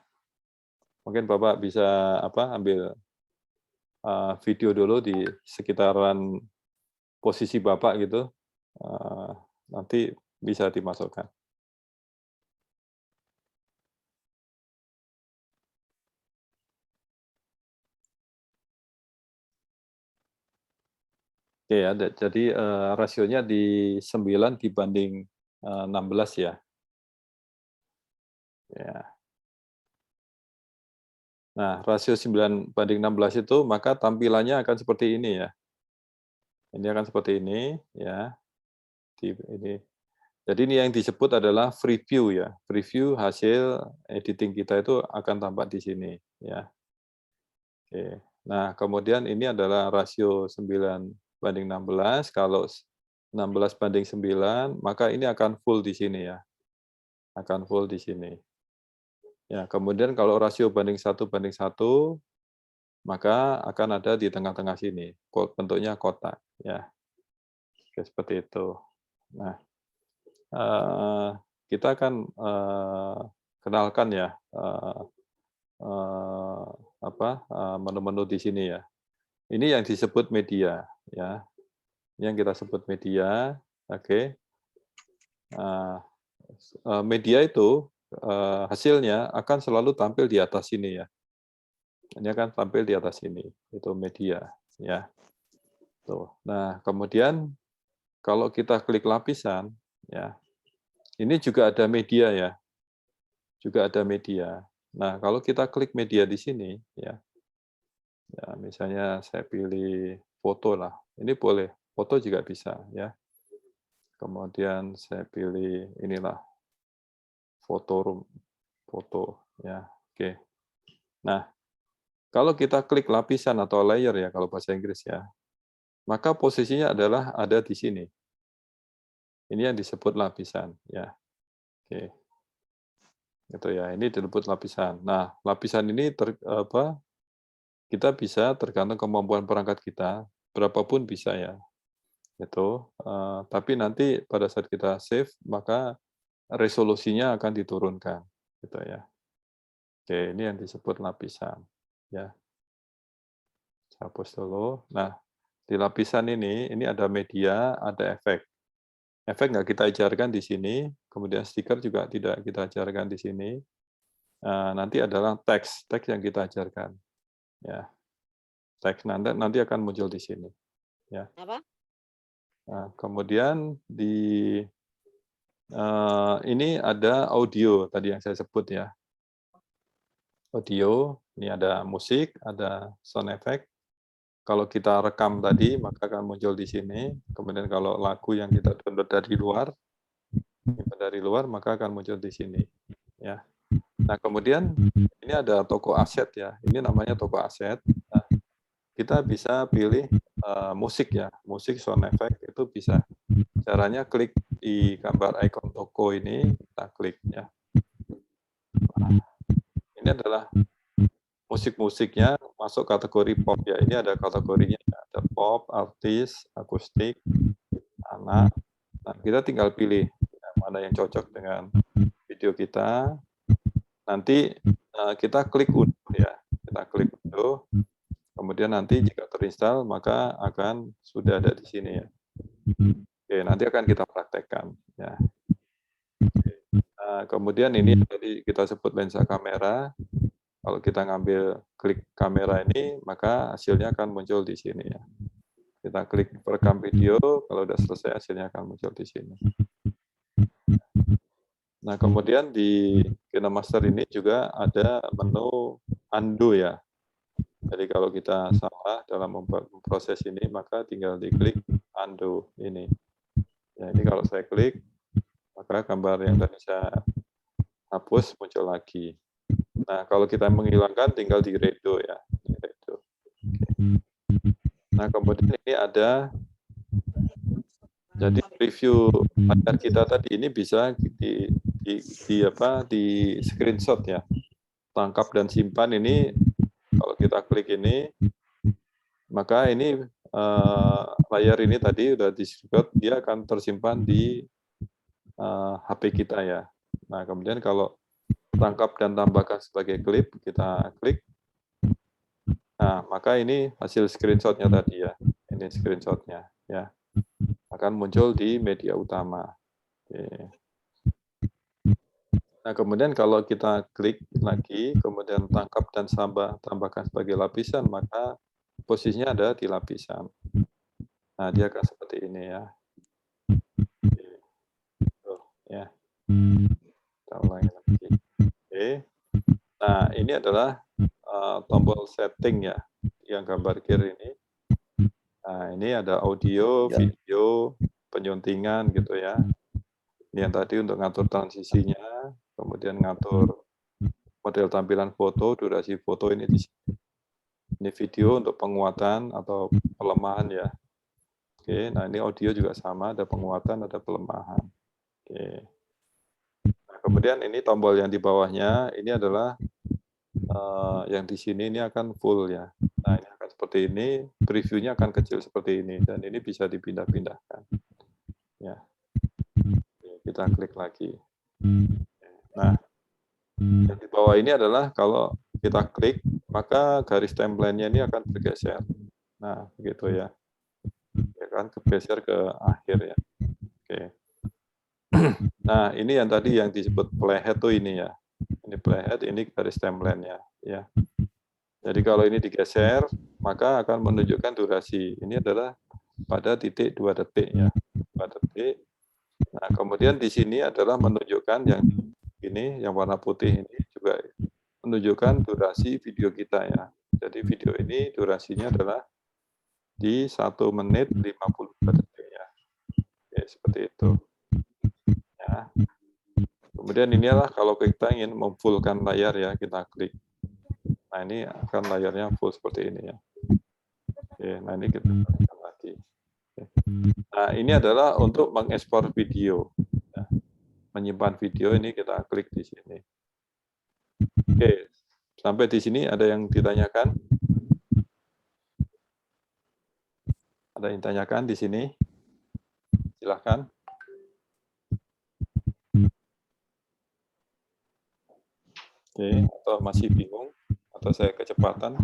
Mungkin Bapak bisa ambil video dulu di sekitaran posisi Bapak gitu. Nanti bisa dimasukkan. Oke ya, jadi rasionya di 9 dibanding 16 ya. Ya. Nah, rasio 9:16 itu maka tampilannya akan seperti ini ya. Ini akan seperti ini ya. Ini. Jadi ini yang disebut adalah preview ya. Preview hasil editing kita itu akan tampak di sini ya. Oke. Nah, kemudian ini adalah rasio 9:16. Kalau 16:9, maka ini akan full di sini ya. Akan full di sini. Ya, kemudian kalau rasio banding 1:1, maka akan ada di tengah-tengah sini. Bentuknya kotak ya. Oke, seperti itu. Nah, kita akan kenalkan ya menu-menu di sini ya. Ini yang disebut media ya. Yang kita sebut media, oke. Media itu hasilnya akan selalu tampil di atas sini ya. Ini akan tampil di atas sini, itu media ya. Tuh. Nah, kemudian kalau kita klik lapisan ya. Ini juga ada media ya. Juga ada media. Nah, kalau kita klik media di sini ya. Ya, misalnya saya pilih foto lah. Ini boleh, foto juga bisa ya. Kemudian saya pilih inilah foto ya. Oke. Nah, kalau kita klik lapisan atau layer ya kalau bahasa Inggris ya. Maka posisinya adalah ada di sini. Ini yang disebut lapisan ya. Oke. Gitu ya. Ini disebut lapisan. Nah, lapisan ini kita bisa tergantung kemampuan perangkat kita, berapapun bisa ya. Gitu. Tapi nanti pada saat kita save, maka resolusinya akan diturunkan, gitu ya. Oke, ini yang disebut lapisan, ya. Saya hapus dulu. Nah, di lapisan ini ada media, ada efek. Efek nggak kita ajarkan di sini, kemudian stiker juga tidak kita ajarkan di sini. Nanti adalah teks yang kita ajarkan, ya. Teks nanti akan muncul di sini, ya. Apa? Nah, kemudian di ini ada audio tadi yang saya sebut ya. Audio, ini ada musik, ada sound effect. Kalau kita rekam tadi, maka akan muncul di sini. Kemudian kalau lagu yang kita download dari luar, maka akan muncul di sini. Ya. Nah, kemudian ini ada toko aset ya. Ini namanya toko aset. Nah, kita bisa pilih musik ya, musik sound effect itu bisa. Caranya klik di gambar icon toko ini, kita klik ya. Nah, ini adalah musik-musiknya masuk kategori pop ya. Ini ada kategorinya, ada pop, artis, akustik, anak. Nah, kita tinggal pilih mana yang cocok dengan video kita. Nanti kita klik unduh ya, kita klik unduh. Kemudian nanti jika terinstall maka akan sudah ada di sini ya. Oke, nanti akan kita praktekkan ya. Kemudian ini tadi kita sebut lensa kamera. Kalau kita ngambil klik kamera ini, maka hasilnya akan muncul di sini ya. Kita klik perekam video, kalau sudah selesai hasilnya akan muncul di sini. Nah, kemudian di KineMaster ini juga ada menu undo ya. Jadi kalau kita salah dalam memproses ini, maka tinggal diklik undo ini. Ya, ini kalau saya klik, maka gambar yang tadi saya hapus muncul lagi. Nah, kalau kita menghilangkan tinggal di redo ya. Redo. Nah, kemudian ini ada, jadi review layar kita tadi ini bisa di screenshot ya. Tangkap dan simpan ini, kalau kita klik ini, maka ini layar ini tadi sudah di-screenshot, dia akan tersimpan di HP kita ya. Nah, kemudian kalau tangkap dan tambahkan sebagai klip, kita klik. Nah, maka ini hasil screenshotnya tadi ya. Ini screenshotnya ya. Akan muncul di media utama. Oke. Nah, kemudian kalau kita klik lagi, kemudian tangkap dan tambahkan sebagai lapisan, maka posisinya ada di lapisan. Nah, dia akan seperti ini ya. Tuh, ya. Kita ulangi lagi. Oke. Nah, ini adalah tombol setting ya, yang gambar kiri ini. Nah, ini ada audio, video, penyuntingan gitu ya. Ini yang tadi untuk ngatur transisinya, kemudian ngatur model tampilan foto, durasi foto ini di sini. Ini video untuk penguatan atau pelemahan ya. Oke, nah ini audio juga sama, ada penguatan, ada pelemahan. Oke. Nah, kemudian ini tombol yang di bawahnya, ini adalah yang di sini ini akan full ya. Nah, ini akan seperti ini, previewnya akan kecil seperti ini, dan ini bisa dipindah-pindahkan. Ya. Kita klik lagi. Nah, yang di bawah ini adalah kalau kita klik, maka garis timeline-nya ini akan bergeser. Nah, begitu ya. Ya kan, bergeser ke akhir ya. Oke. Nah, ini yang tadi yang disebut playhead tuh ini ya. Ini playhead, ini garis timeline-nya ya. Jadi kalau ini digeser, maka akan menunjukkan durasi. Ini adalah pada titik 2 detik ya. 2 detik. Nah, kemudian di sini adalah menunjukkan yang ini, yang warna putih ini juga menunjukkan durasi video kita ya. Jadi video ini durasinya adalah di 1 menit 52 detik ya. Oke, seperti itu. Ya. Kemudian inilah kalau kita ingin memfullkan layar ya, kita klik. Nah, ini akan layarnya full seperti ini ya. Oke, nah ini kita klikkan lagi. Oke. Nah, ini adalah untuk mengekspor video. Ya. Menyimpan video ini kita klik di sini. Oke, sampai di sini ada yang ditanyakan? Ada yang ditanyakan di sini? Silahkan. Oke, atau masih bingung? Atau saya kecepatan?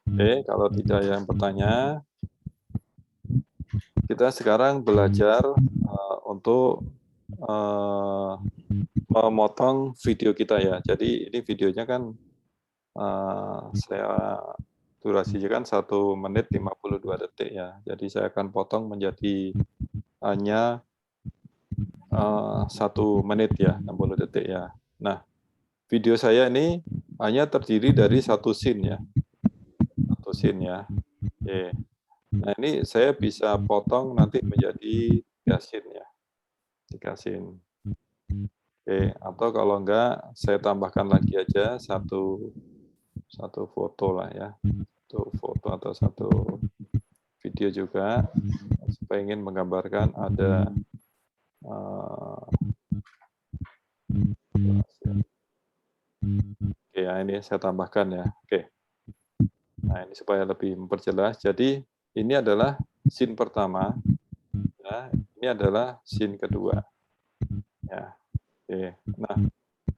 Oke, kalau tidak ada yang bertanya, kita sekarang belajar untuk memotong video kita ya. Jadi ini videonya kan saya durasinya kan 1 menit 52 detik ya. Jadi saya akan potong menjadi hanya 1 menit ya, 60 detik ya. Nah, video saya ini hanya terdiri dari 1 scene ya. 1 scene ya. Oke. Nah, ini saya bisa potong nanti menjadi 3 scene ya. 3 scene. Oke, atau kalau enggak saya tambahkan lagi aja satu foto lah ya. 1 foto atau 1 video juga, supaya ingin menggambarkan ada oke ya, ini saya tambahkan ya. Oke. Nah, ini supaya lebih memperjelas. Jadi ini adalah scene pertama. Ya, ini adalah scene kedua. Ya. Oke. Nah,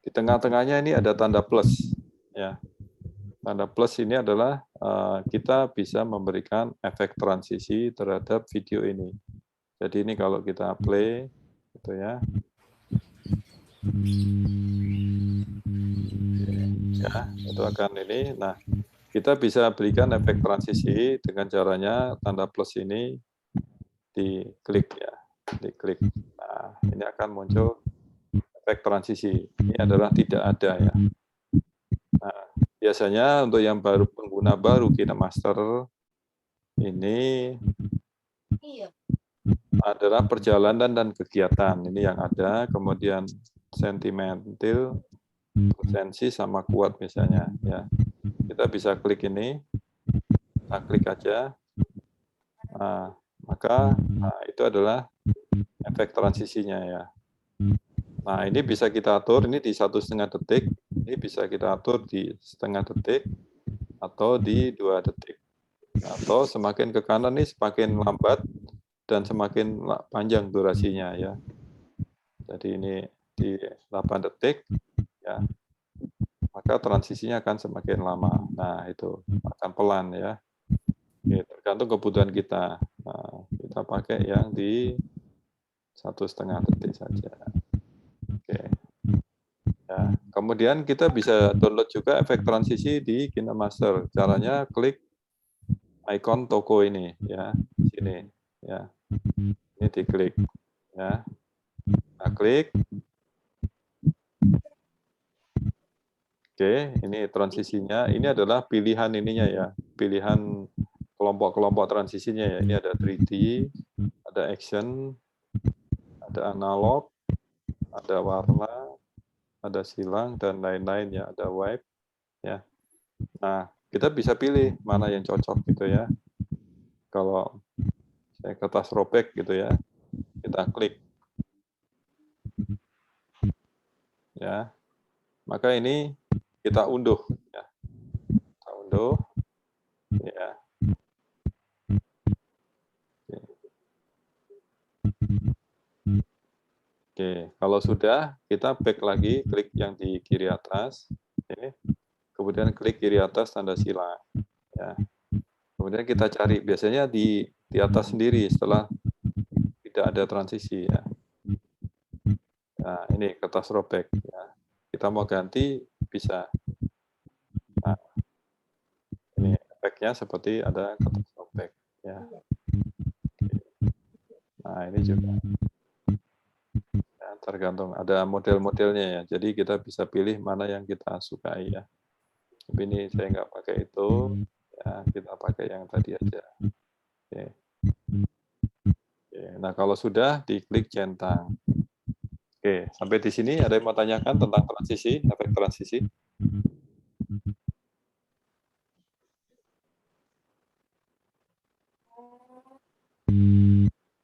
di tengah-tengahnya ini ada tanda plus. Ya. Tanda plus ini adalah kita bisa memberikan efek transisi terhadap video ini. Jadi ini kalau kita play, gitu ya. Ya, itu akan ini. Nah, kita bisa berikan efek transisi dengan caranya tanda plus ini diklik ya, diklik. Nah, ini akan muncul efek transisi. Ini adalah tidak ada ya. Nah, biasanya untuk yang baru pengguna baru KineMaster ini adalah perjalanan dan kegiatan. Ini yang ada, kemudian sentimental, sensi sama kuat misalnya ya. Kita bisa klik ini, kita klik aja. Nah, maka itu adalah efek transisinya ya. Nah, ini bisa kita atur, ini di 1,5 detik, ini bisa kita atur di 0,5 detik atau di 2 detik. Atau semakin ke kanan nih semakin lambat dan semakin panjang durasinya ya. Jadi ini di 8 detik ya. Maka transisinya akan semakin lama. Nah, itu akan pelan ya. Oke, tergantung kebutuhan kita. Nah, kita pakai yang di 1,5 detik saja. Oke. Ya, kemudian kita bisa download juga efek transisi di KineMaster. Caranya klik ikon toko ini ya, sini ya. Ini diklik ya. Nah, klik. Oke, ini transisinya. Ini adalah pilihan ininya ya, pilihan kelompok-kelompok transisinya ya. Ini ada 3D, ada action, ada analog, ada warna, ada silang dan lain-lain ya, ada wipe ya. Nah, kita bisa pilih mana yang cocok gitu ya. Kalau saya kertas robek gitu ya, kita klik ya. Maka ini kita unduh ya. Kita unduh ya. Oke, kalau sudah kita back lagi, klik yang di kiri atas ini. Kemudian klik kiri atas tanda silang ya. Kemudian kita cari biasanya di atas sendiri setelah tidak ada transisi ya. Nah, ini kertas robek ya. Kita mau ganti bisa. Nah, ini efeknya seperti ada kertas robek ya. Nah, ini juga ya, tergantung ada model-modelnya ya. Jadi kita bisa pilih mana yang kita sukai ya. Tapi ini saya nggak pakai itu ya, kita pakai yang tadi aja. Oke. Oke. Nah, kalau sudah diklik centang. Oke, sampai di sini ada yang mau tanyakan tentang transisi, efek transisi?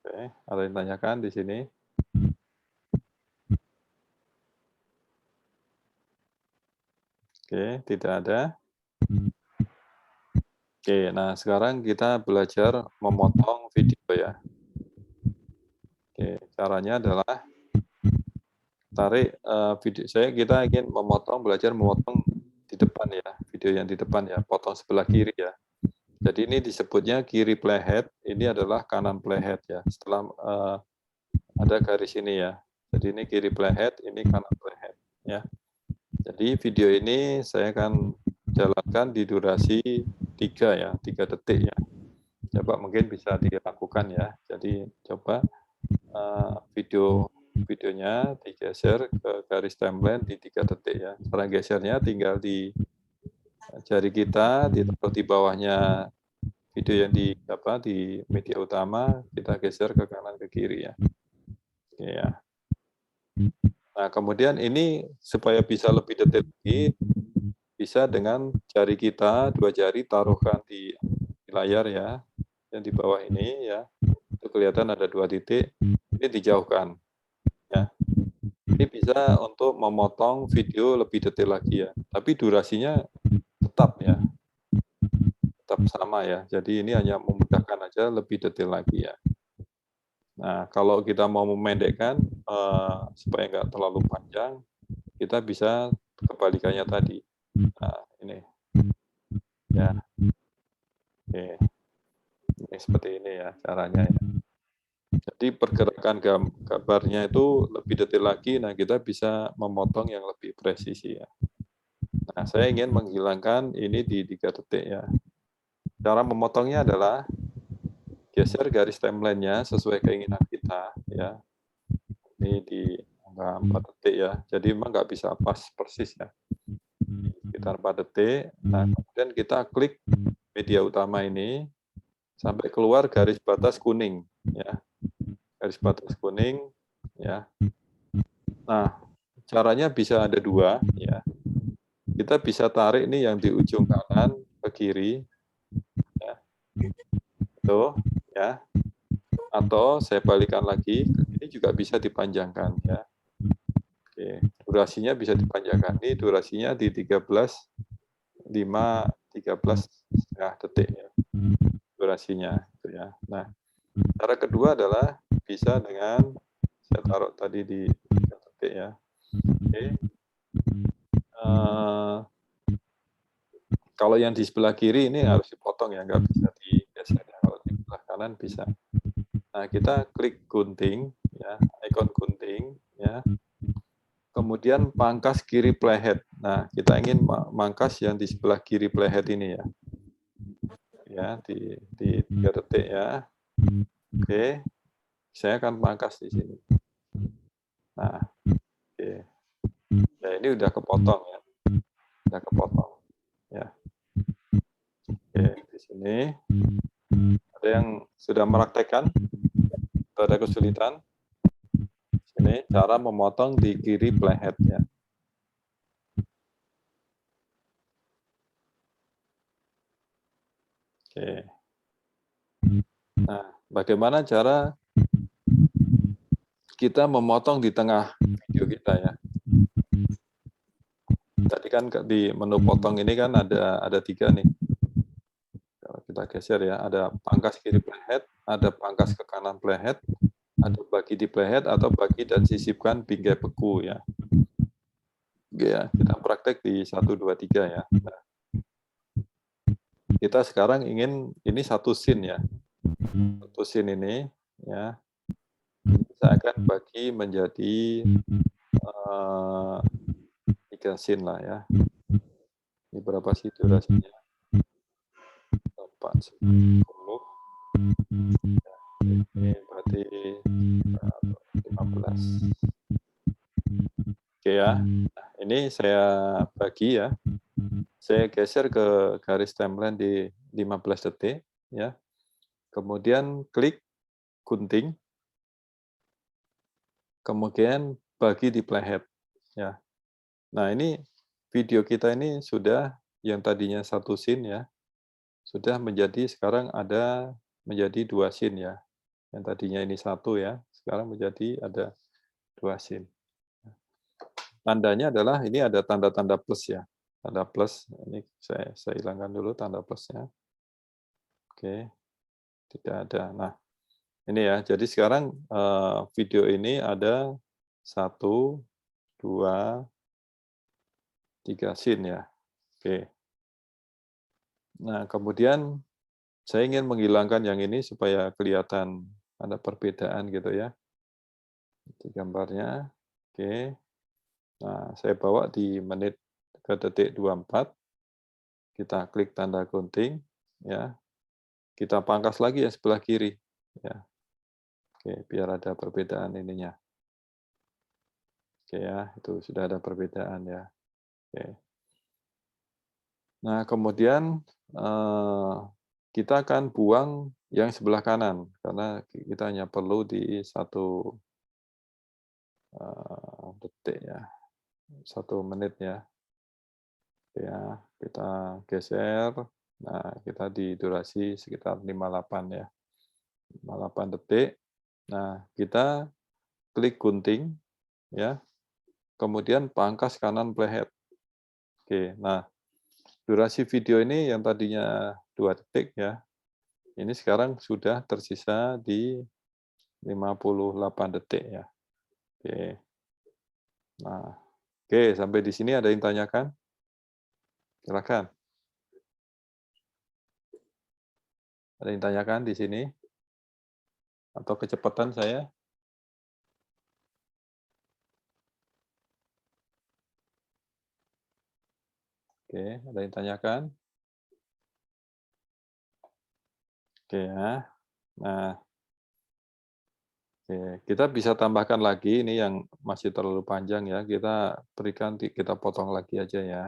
Oke, ada yang tanyakan di sini? Oke, tidak ada. Oke, nah sekarang kita belajar memotong video ya. Oke, caranya adalah tarik video kita ingin belajar memotong di depan ya, video yang di depan ya, potong sebelah kiri ya. Jadi ini disebutnya kiri playhead, ini adalah kanan playhead ya. Setelah ada garis ini ya. Jadi ini kiri playhead, ini kanan playhead ya. Jadi video ini saya akan jalankan di durasi 3 ya, 3 detik ya. Coba mungkin bisa dilakukan ya. Jadi coba videonya digeser ke garis timeline di 3 detik ya. Cara gesernya tinggal di jari kita, ditaruh di bawahnya video yang di media utama, kita geser ke kanan ke kiri ya. Oke ya. Nah, kemudian ini supaya bisa lebih detail lagi, bisa dengan jari kita, 2 jari taruhkan di layar ya, yang di bawah ini ya. Itu kelihatan ada 2 titik, ini dijauhkan. Ya. Ini bisa untuk memotong video lebih detail lagi ya, tapi durasinya tetap ya. tetap sama ya. Jadi ini hanya memudahkan aja, lebih detail lagi ya. Nah, kalau kita mau memendekkan supaya nggak terlalu panjang, kita bisa kebalikannya tadi. Nah, ini ya. Oke. Ini seperti ini ya caranya ya. Jadi pergerakan gambarnya itu lebih detail lagi. Nah, kita bisa memotong yang lebih presisi ya. Nah, saya ingin menghilangkan ini di 3 detik ya. Cara memotongnya adalah geser garis timeline-nya sesuai keinginan kita ya. Ini di angka 4 detik ya. Jadi memang nggak bisa pas persis ya. Sekitar 4 detik. Nah, kemudian kita klik media utama ini sampai keluar garis batas kuning ya. Garis batas kuning ya. Nah, caranya bisa ada 2 ya. Kita bisa tarik ini yang di ujung kanan ke kiri ya. Tuh ya. Atau saya balikan lagi, ini juga bisa dipanjangkan ya. Oke, durasinya bisa dipanjangkan. Ini durasinya di 13,5 detik ya. Durasinya gitu ya. Nah, cara kedua adalah bisa dengan saya taruh tadi di 3 detik ya. Oke. Kalau yang di sebelah kiri ini harus dipotong ya, nggak bisa digeser ya. Kalau di sebelah kanan bisa. Nah, kita klik gunting ya, ikon gunting ya. Kemudian pangkas kiri playhead. Nah, kita ingin mangkas yang di sebelah kiri playhead ini ya. Ya, di 3 detik ya. Oke. Saya akan pangkas di sini. Nah, oke. Ya, ini udah kepotong ya. Udah kepotong. Ya. Oke, di sini ada yang sudah meraktekkan? Atau ada kesulitan? Ini cara memotong di kiri playhead ya. Oke. Nah, bagaimana cara kita memotong di tengah video kita ya? Tadi kan di menu potong ini kan ada 3 nih. Kalau kita geser ya, ada pangkas kiri playhead, ada pangkas ke kanan playhead, ada bagi di playhead atau bagi dan sisipkan bingkai beku ya. Oke ya, kita praktek di 1, 2, 3 ya. Nah, kita sekarang ingin ini satu scene ya. Satu scene ini ya. Saya akan bagi menjadi 3 scene lah ya. Ini berapa sih durasinya? 40. Ini berarti 15. Oke ya. Nah, ini saya bagi ya. Saya geser ke garis timeline di 15 detik ya. Kemudian klik gunting. Kemudian bagi di playhead ya. Nah, ini video kita ini sudah yang tadinya satu scene ya. Sudah menjadi sekarang ada menjadi 2 scene ya. Yang tadinya ini 1 ya, sekarang menjadi ada 2 scene. Tandanya adalah ini ada tanda-tanda plus ya. Tanda plus, ini saya hilangkan dulu tanda plusnya. Oke, tidak ada. Nah, ini ya, jadi sekarang video ini ada 1, 2, 3 scene ya. Oke. Nah, kemudian saya ingin menghilangkan yang ini supaya kelihatan ada perbedaan gitu ya. Di gambarnya. Oke. Nah, saya bawa di menit ke detik 24. Kita klik tanda gunting ya. Kita pangkas lagi ya sebelah kiri ya. Oke, biar ada perbedaan ininya. Oke ya, itu sudah ada perbedaan ya. Oke. Nah, kemudian kita akan buang yang sebelah kanan karena kita hanya perlu di 1 detik ya. 1 menit ya. Ya, kita geser. Nah, kita di durasi sekitar 58 ya. 58 detik. Nah, kita klik gunting ya. Kemudian pangkas kanan playhead. Oke, nah durasi video ini yang tadinya 2 detik ya. Ini sekarang sudah tersisa di 58 detik ya. Oke. Nah, oke, sampai di sini ada yang tanyakan? Silakan. Ada yang tanyakan di sini? Atau kecepatan saya? Oke, ada yang tanyakan? Oke ya. Nah, oke, kita bisa tambahkan lagi ini yang masih terlalu panjang ya. Kita berikan, kita potong lagi aja ya.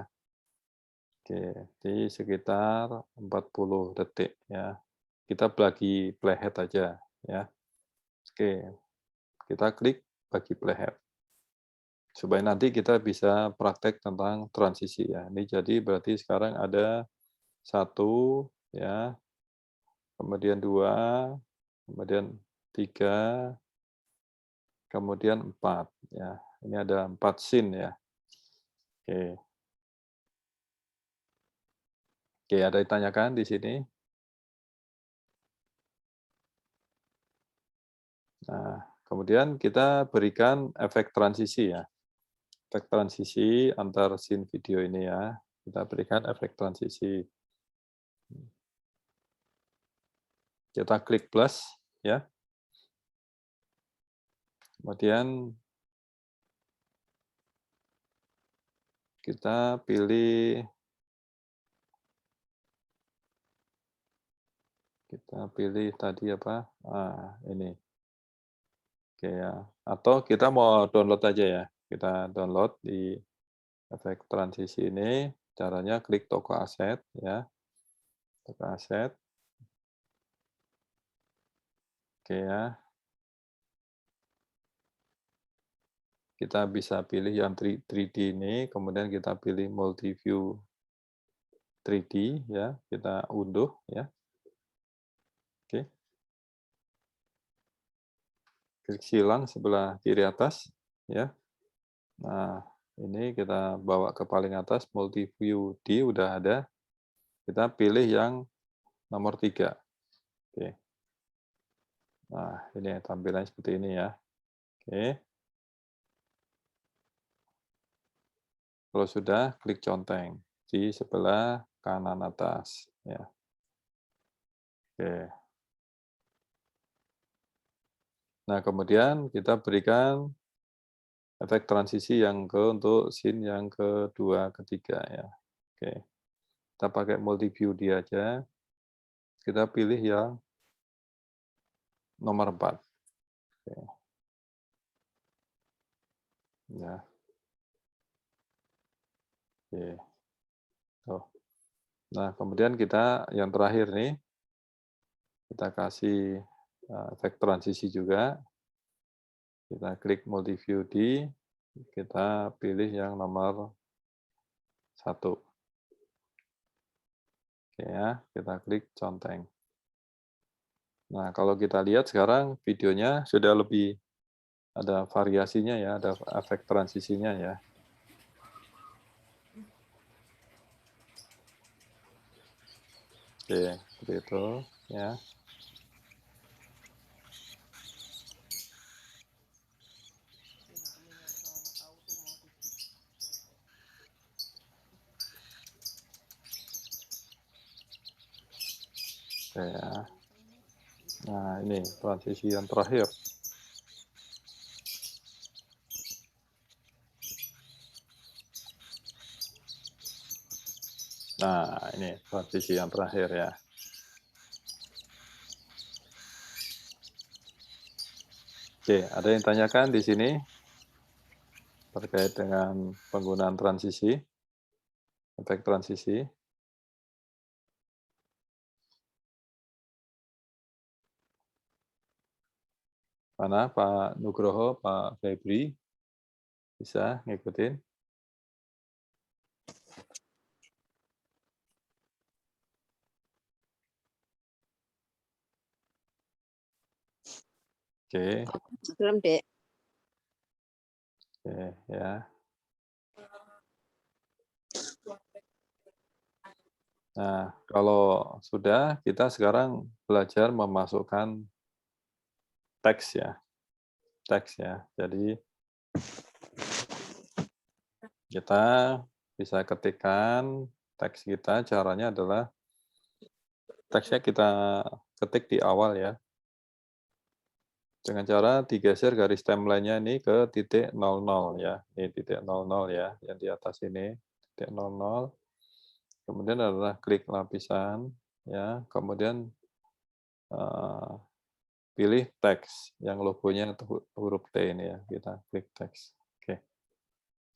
Oke, di sekitar 40 detik ya. Kita bagi playhead aja ya. Oke, kita klik bagi playhead. Supaya nanti kita bisa praktek tentang transisi ya. Ini jadi berarti sekarang ada 1 ya, kemudian 2, kemudian 3, kemudian 4 ya. Ini ada 4 scene ya. Oke. Oke, ada yang ditanyakan di sini? Nah, kemudian kita berikan efek transisi ya. Efek transisi antar scene video ini ya. Kita berikan efek transisi. Kita klik plus ya. Kemudian kita pilih tadi apa? Ini. Oke ya. Atau kita mau download aja ya. Kita download di efek transisi ini. Caranya klik toko aset ya. Toko aset. Oke ya. Kita bisa pilih yang 3D ini, kemudian kita pilih multi view 3D ya, kita unduh ya. Oke. Klik silang sebelah kiri atas ya. Nah, ini kita bawa ke paling atas, multi view D udah ada. Kita pilih yang nomor 3. Oke. Nah, ini tampilannya seperti ini ya. Oke. Kalau sudah, klik conteng di sebelah kanan atas ya. Oke. Nah, kemudian kita berikan efek transisi yang untuk scene yang kedua, ketiga ya. Oke. Kita pakai multi view dia aja. Kita pilih yang nomor 4. Oke. Ya. Oke. Tuh. Nah, kemudian kita yang terakhir nih, kita kasih efek transisi juga. Kita klik multi view di, kita pilih yang nomor 1. Oke ya, kita klik conteng. Nah, kalau kita lihat sekarang videonya sudah lebih ada variasinya ya, ada efek transisinya ya. Oke, seperti itu ya. Oke ya. Nah, ini transisi yang terakhir. Nah, ini transisi yang terakhir ya. Oke, ada yang tanyakan di sini terkait dengan penggunaan transisi, efek transisi? Mana Pak Nugroho, Pak Febri? Bisa ngikutin? Oke. Belum, Dek. Oke, ya. Nah, kalau sudah, kita sekarang belajar memasukkan teks ya. Teks ya. Jadi kita bisa ketikkan teks kita, caranya adalah teksnya kita ketik di awal ya. Dengan cara digeser garis timeline-nya ini ke titik 00 ya. Ini titik 00 ya, yang di atas ini. Titik 00. Kemudian adalah klik lapisan ya, kemudian pilih teks yang logonya huruf T ini ya, kita klik teks. Oke.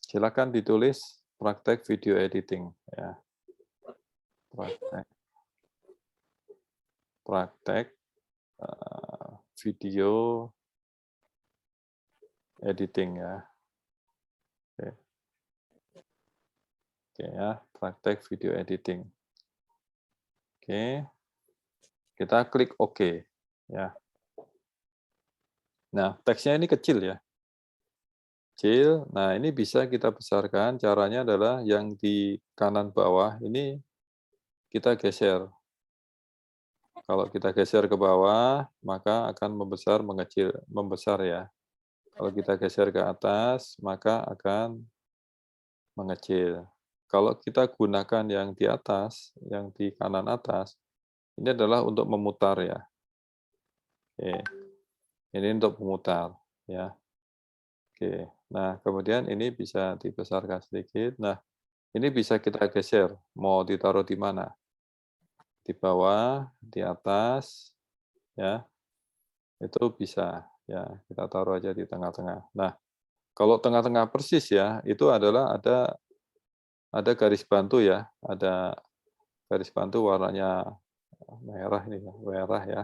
Silakan ditulis praktek video editing ya. Praktek video editing ya. Oke. Oke ya, praktek video editing. Oke. Kita klik OK ya. Nah, teksnya ini kecil ya. Kecil. Nah, ini bisa kita besarkan. Caranya adalah yang di kanan bawah ini kita geser. Kalau kita geser ke bawah, maka akan membesar, mengecil, membesar ya. Kalau kita geser ke atas, maka akan mengecil. Kalau kita gunakan yang di atas, yang di kanan atas, ini adalah untuk memutar ya. Oke. Ini untuk memutar ya. Oke. Nah, kemudian ini bisa dibesarkan sedikit. Nah, ini bisa kita geser, mau ditaruh di mana? Di bawah, di atas, ya. Itu bisa ya, kita taruh aja di tengah-tengah. Nah, kalau tengah-tengah persis ya, itu adalah ada garis bantu ya, ada garis bantu warnanya merah ini ya, merah ya.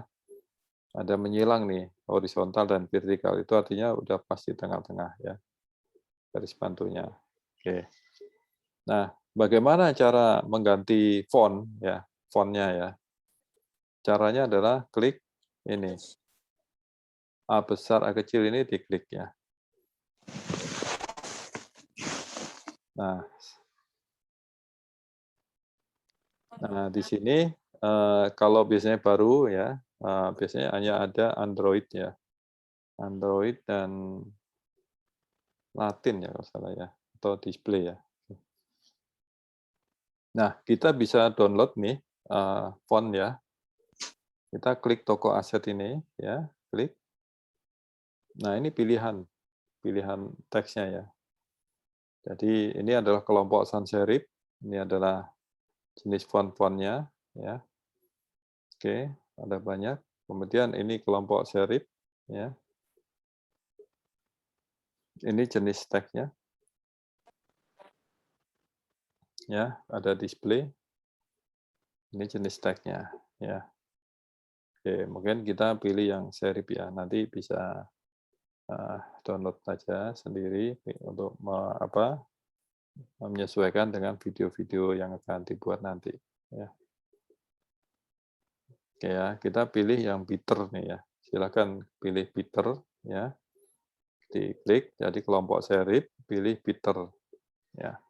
Ada menyilang nih, horizontal dan vertikal, itu artinya udah pasti tengah-tengah ya, garis bantunya. Oke. Nah, bagaimana cara mengganti font ya, fontnya ya? Caranya adalah klik ini. A besar, A kecil ini diklik ya. Nah, di sini kalau biasanya baru ya, biasanya hanya ada Android ya. Android dan Latin ya kalau salah ya, atau display ya. Nah, kita bisa download nih font ya. Kita klik toko aset ini ya, klik. Nah, ini pilihan teksnya ya. Jadi ini adalah kelompok sans serif, ini adalah jenis font-fontnya ya. Oke, ada banyak. Kemudian ini kelompok serif ya. Ini jenis teksnya. Ya, ada display. Ini jenis teksnya ya. Oke, mungkin kita pilih yang serif ya. Nanti bisa download saja sendiri untuk menyesuaikan dengan video-video yang akan dibuat nanti ya. Oke ya, kita pilih yang bitter nih ya. Silakan pilih bitter ya. Diklik jadi kelompok serif, pilih bitter ya.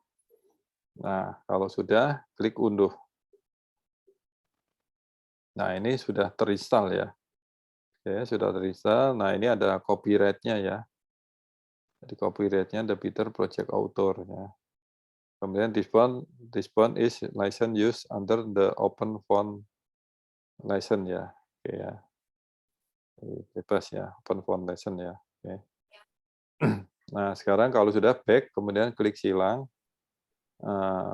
Nah, kalau sudah klik unduh. Nah, ini sudah terinstall ya. Oke, sudah terinstall. Nah, ini ada copyright-nya ya. Jadi copyright-nya The Bitter Project Author ya. Kemudian this font is license used under the Open Font License ya. Oke ya. Bebas ya, Open Font License ya. Oke. Nah, sekarang kalau sudah back, kemudian klik silang.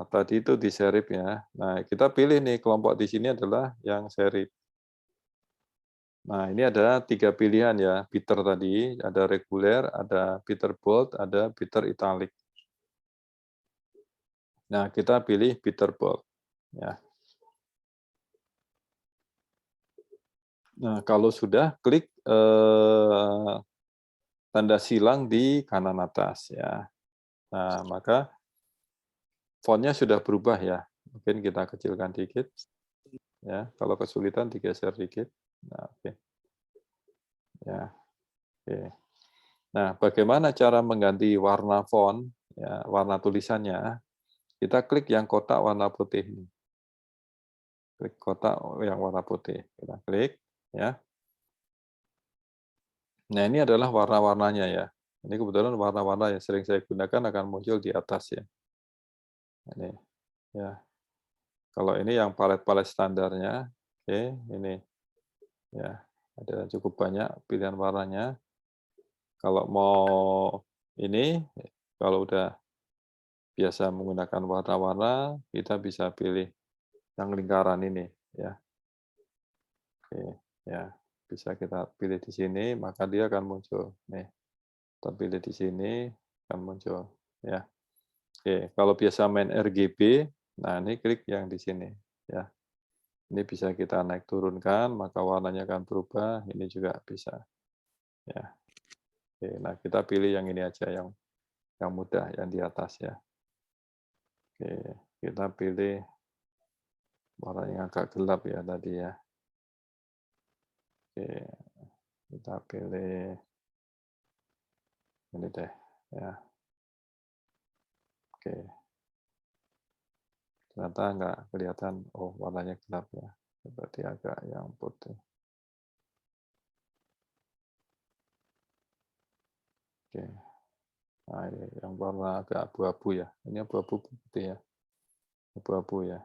Tadi itu di serif ya. Nah, kita pilih nih kelompok di sini adalah yang serif. Nah, ini ada 3 pilihan ya, bitter tadi, ada reguler, ada bitter bold, ada bitter italic. Nah, kita pilih bitter bold. Ya. Nah, kalau sudah, klik tanda silang di kanan atas ya. Nah, maka fontnya sudah berubah ya. Mungkin kita kecilkan dikit. Ya, kalau kesulitan digeser dikit. Nah, oke. Ya. Oke. Nah, bagaimana cara mengganti warna font, ya, warna tulisannya? Kita klik yang kotak warna putih ini. Klik kotak yang warna putih. Kita klik, ya. Nah, ini adalah warna-warnanya ya. Ini kebetulan warna-warna yang sering saya gunakan akan muncul di atas ya. Ini, ya. Kalau ini yang palet-palet standarnya, oke, ini, ya, ada cukup banyak pilihan warnanya. Kalau mau ini, kalau udah biasa menggunakan warna-warna, kita bisa pilih yang lingkaran ini, ya. Oke, ya, bisa kita pilih di sini, maka dia akan muncul. Nih, kita pilih di sini, akan muncul. Ya, oke. Kalau biasa main RGB, nah ini klik yang di sini. Ya, ini bisa kita naik turunkan, maka warnanya akan berubah. Ini juga bisa. Ya, oke. Nah kita pilih yang ini aja, yang mudah, yang di atas ya. Oke, kita pilih warna yang agak gelap ya tadi ya. Oke, kita pilih ini deh ya. Oke, ternyata nggak kelihatan, oh warnanya gelap ya, berarti agak yang putih. Oke, nah ini yang warna agak abu-abu ya, ini abu-abu putih ya, abu-abu ya.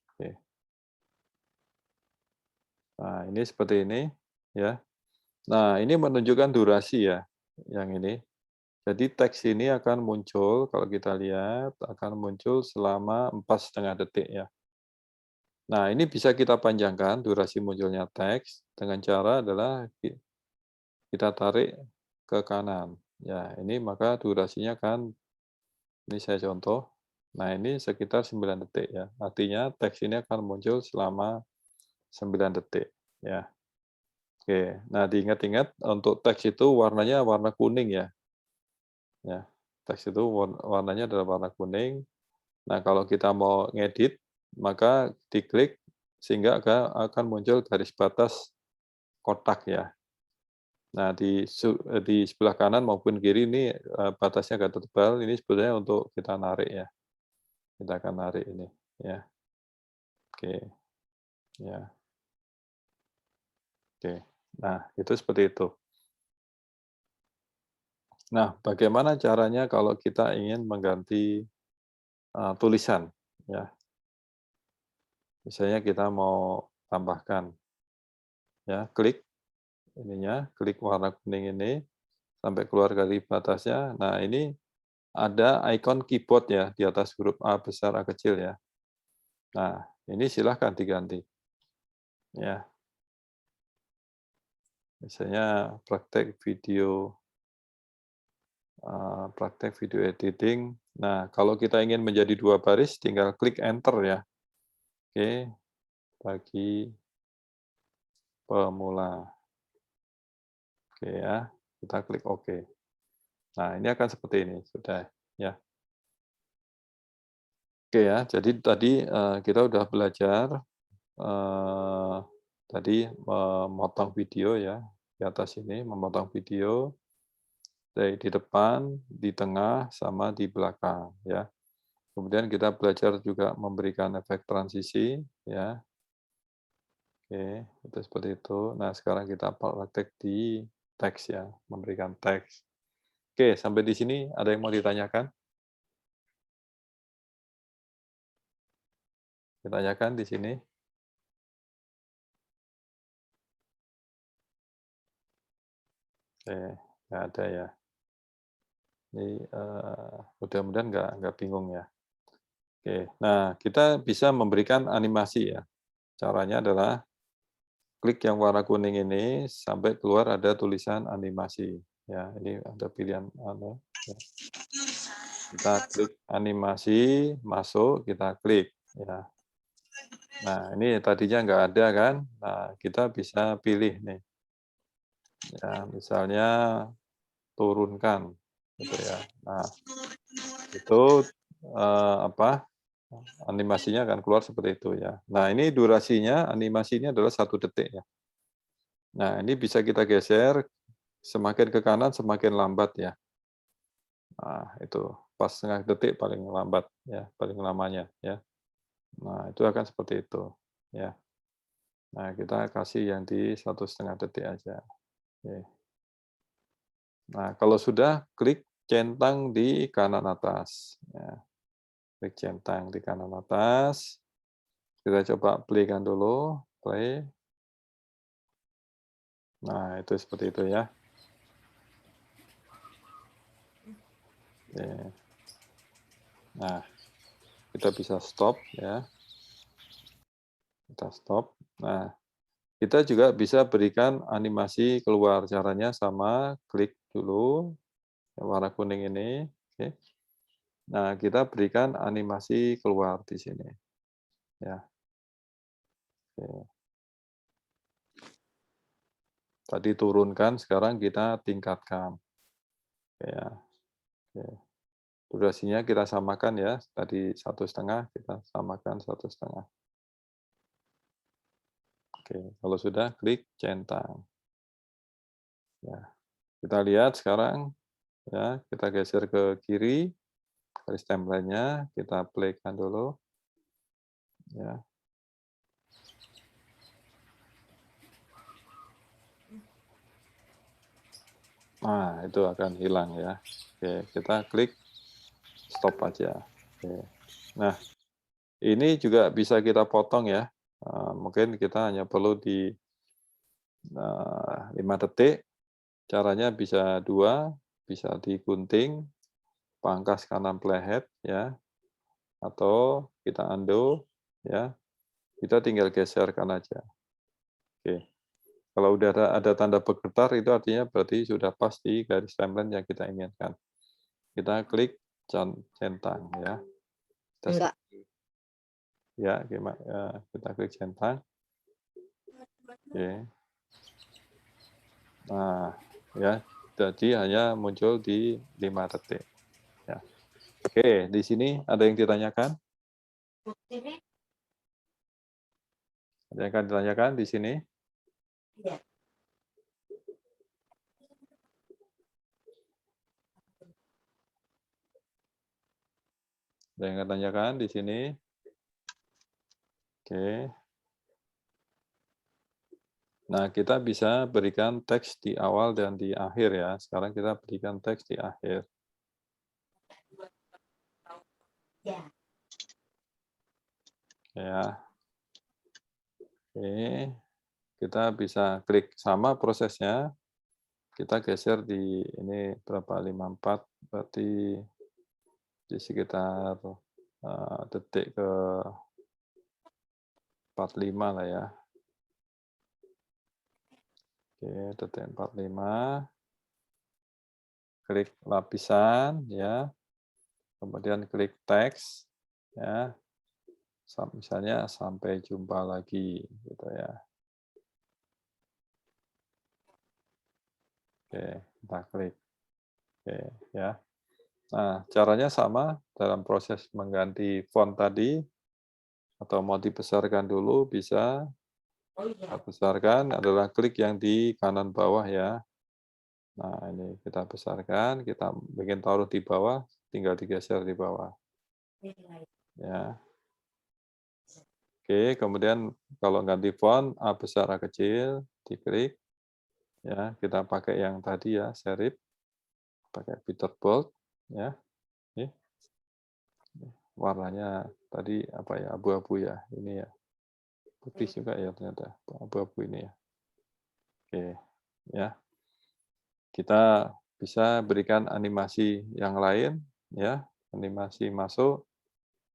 Oke, nah ini seperti ini ya. Nah ini menunjukkan durasi ya, yang ini. Jadi teks ini akan muncul, kalau kita lihat, akan muncul selama 4,5 detik ya. Nah, ini bisa kita panjangkan durasi munculnya teks dengan cara adalah kita tarik ke kanan. Ya, ini maka durasinya kan, ini saya contoh. Nah, ini sekitar 9 detik ya. Artinya teks ini akan muncul selama 9 detik. Ya. Oke, nah diingat-ingat untuk teks itu warnanya warna kuning ya. Ya, teks itu warnanya adalah warna kuning. Nah, kalau kita mau ngedit, maka diklik sehingga akan muncul garis batas kotak ya. Nah, di sebelah kanan maupun kiri ini batasnya agak tebal, ini sebenarnya untuk kita narik ya. Kita akan narik ini ya. Oke. Ya. Oke. Nah, itu seperti itu. Nah, bagaimana caranya kalau kita ingin mengganti tulisan ya. Misalnya kita mau tambahkan ya, klik ininya, klik warna kuning ini sampai keluar dari batasnya. Nah, ini ada ikon keyboard ya di atas huruf A besar, A kecil ya. Nah, ini silahkan diganti. Ya. Misalnya praktek video editing. Nah, kalau kita ingin menjadi 2 baris, tinggal klik enter ya. Oke, bagi pemula. Oke ya, kita klik OK. Nah, ini akan seperti ini, sudah ya. Oke ya, jadi tadi kita udah belajar tadi memotong video ya, di atas ini memotong video dari di depan, di tengah, sama di belakang ya. Kemudian kita belajar juga memberikan efek transisi ya. Oke, itu seperti itu. Nah, sekarang kita praktek di teks ya, memberikan teks. Oke, sampai di sini ada yang mau ditanyakan? Ditanyakan di sini? Oke, nggak ada ya. Ini mudah-mudahan nggak bingung ya. Oke, nah kita bisa memberikan animasi ya. Caranya adalah klik yang warna kuning ini sampai keluar ada tulisan animasi. Ya, ini ada pilihan ya. Kita klik animasi, masuk, kita klik ya. Nah, ini tadinya nggak ada kan? Nah, kita bisa pilih nih. Ya, misalnya turunkan gitu ya. Nah, itu animasinya akan keluar seperti itu ya. Nah, ini durasinya animasi ini adalah 1 detik ya. Nah, ini bisa kita geser semakin ke kanan semakin lambat ya. Nah, itu pas setengah detik paling lambat ya, paling lamanya ya. Nah, itu akan seperti itu, ya. Nah, kita kasih yang di 1,5 detik aja. Oke. Nah, kalau sudah, klik centang di kanan atas. Ya. Klik centang di kanan atas. Kita coba play-kan dulu. Play. Nah, itu seperti itu ya. Oke. Nah, kita bisa stop ya. Kita stop. Nah, kita juga bisa berikan animasi keluar. Caranya sama, klik dulu yang warna kuning ini. Oke. Nah, kita berikan animasi keluar di sini. Ya. Oke. Tadi turunkan, sekarang kita tingkatkan. Ya. Oke. Durasinya kita samakan ya. Tadi 1,5, kita samakan 1,5. Oke, kalau sudah klik centang. Ya. Kita lihat sekarang ya, kita geser ke kiri. Garis timeline-nya kita play-kan dulu. Ya. Nah, itu akan hilang ya. Oke, kita klik stop aja. Oke. Nah, ini juga bisa kita potong ya. Mungkin kita hanya perlu di 5 detik. Caranya bisa 2, bisa digunting, pangkas kanan playhead ya, atau kita undo ya. Kita tinggal geserkan aja. Oke. Kalau udah ada tanda bergetar, itu artinya berarti sudah pas di garis timeline yang kita inginkan. Kita klik centang ya. Enggak. Ya, kita klik centang. Oke. Nah, ya, jadi hanya muncul di 5 detik. Ya. Oke, di sini ada yang ditanyakan? Ada yang akan ditanyakan di sini? Iya. Ada yang akan tanyakan di sini? Oke. Nah, kita bisa berikan teks di awal dan di akhir ya. Sekarang kita berikan teks di akhir. Ya. Ya. Oke. Kita bisa klik sama prosesnya. Kita geser di ini berapa 54 berarti di sekitar detik ke 45 lah ya. Oke, detik 45. Klik lapisan ya. Kemudian klik teks ya. Misalnya sampai jumpa lagi gitu ya. Oke, kita klik. Oke, ya. Nah, caranya sama dalam proses mengganti font tadi, atau mau dibesarkan dulu bisa. Besarkan adalah klik yang di kanan bawah ya. Nah, ini kita besarkan, kita bikin taruh di bawah, tinggal digeser di bawah. Ya. Oke, kemudian kalau ganti font, A besar A kecil, diklik. Ya, kita pakai yang tadi ya, serif. Pakai Peterbolt ya. Oke. Warnanya tadi apa ya, abu-abu ya, ini ya. Putih juga ya ternyata, abu-abu ini ya. Oke, ya. Kita bisa berikan animasi yang lain ya, animasi masuk.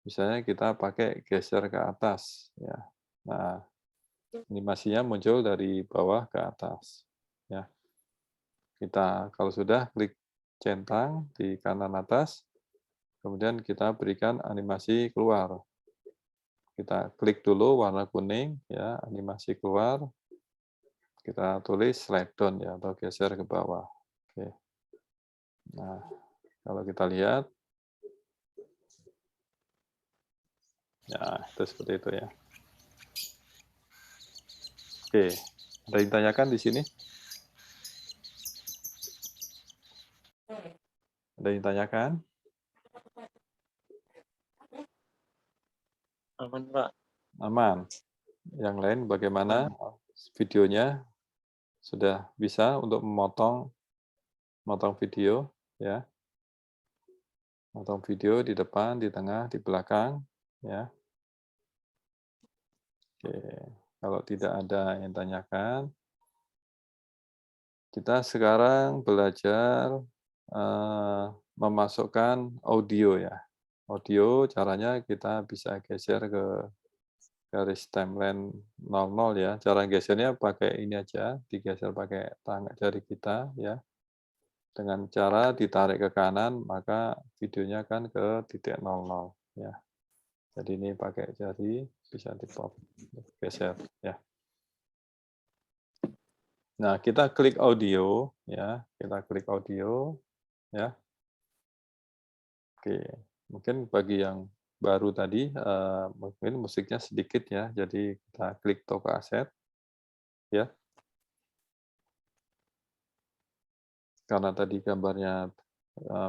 Misalnya kita pakai geser ke atas ya. Nah, animasinya muncul dari bawah ke atas ya. Kita kalau sudah klik centang di kanan atas, kemudian kita berikan animasi keluar. Kita klik dulu warna kuning ya, animasi keluar. Kita tulis slide down ya, atau geser ke bawah. Oke. Nah, kalau kita lihat ya, itu seperti itu ya. Oke, ada yang ditanyakan di sini? Ada yang ditanyakan? Aman, Pak. Aman. Yang lain bagaimana? Videonya sudah bisa untuk memotong video ya. Potong video di depan, di tengah, di belakang ya. Oke, kalau tidak ada yang tanyakan, kita sekarang belajar memasukkan audio ya. Audio caranya kita bisa geser ke garis timeline 00 ya. Cara gesernya pakai ini aja, digeser pakai tangan jari kita ya. Dengan cara ditarik ke kanan, maka videonya kan ke titik 00 ya. Jadi ini pakai jari bisa di-pop, geser ya. Nah, kita klik audio ya, kita klik audio ya. Oke, mungkin bagi yang baru tadi mungkin musiknya sedikit ya, jadi kita klik toko aset ya. Karena tadi gambarnya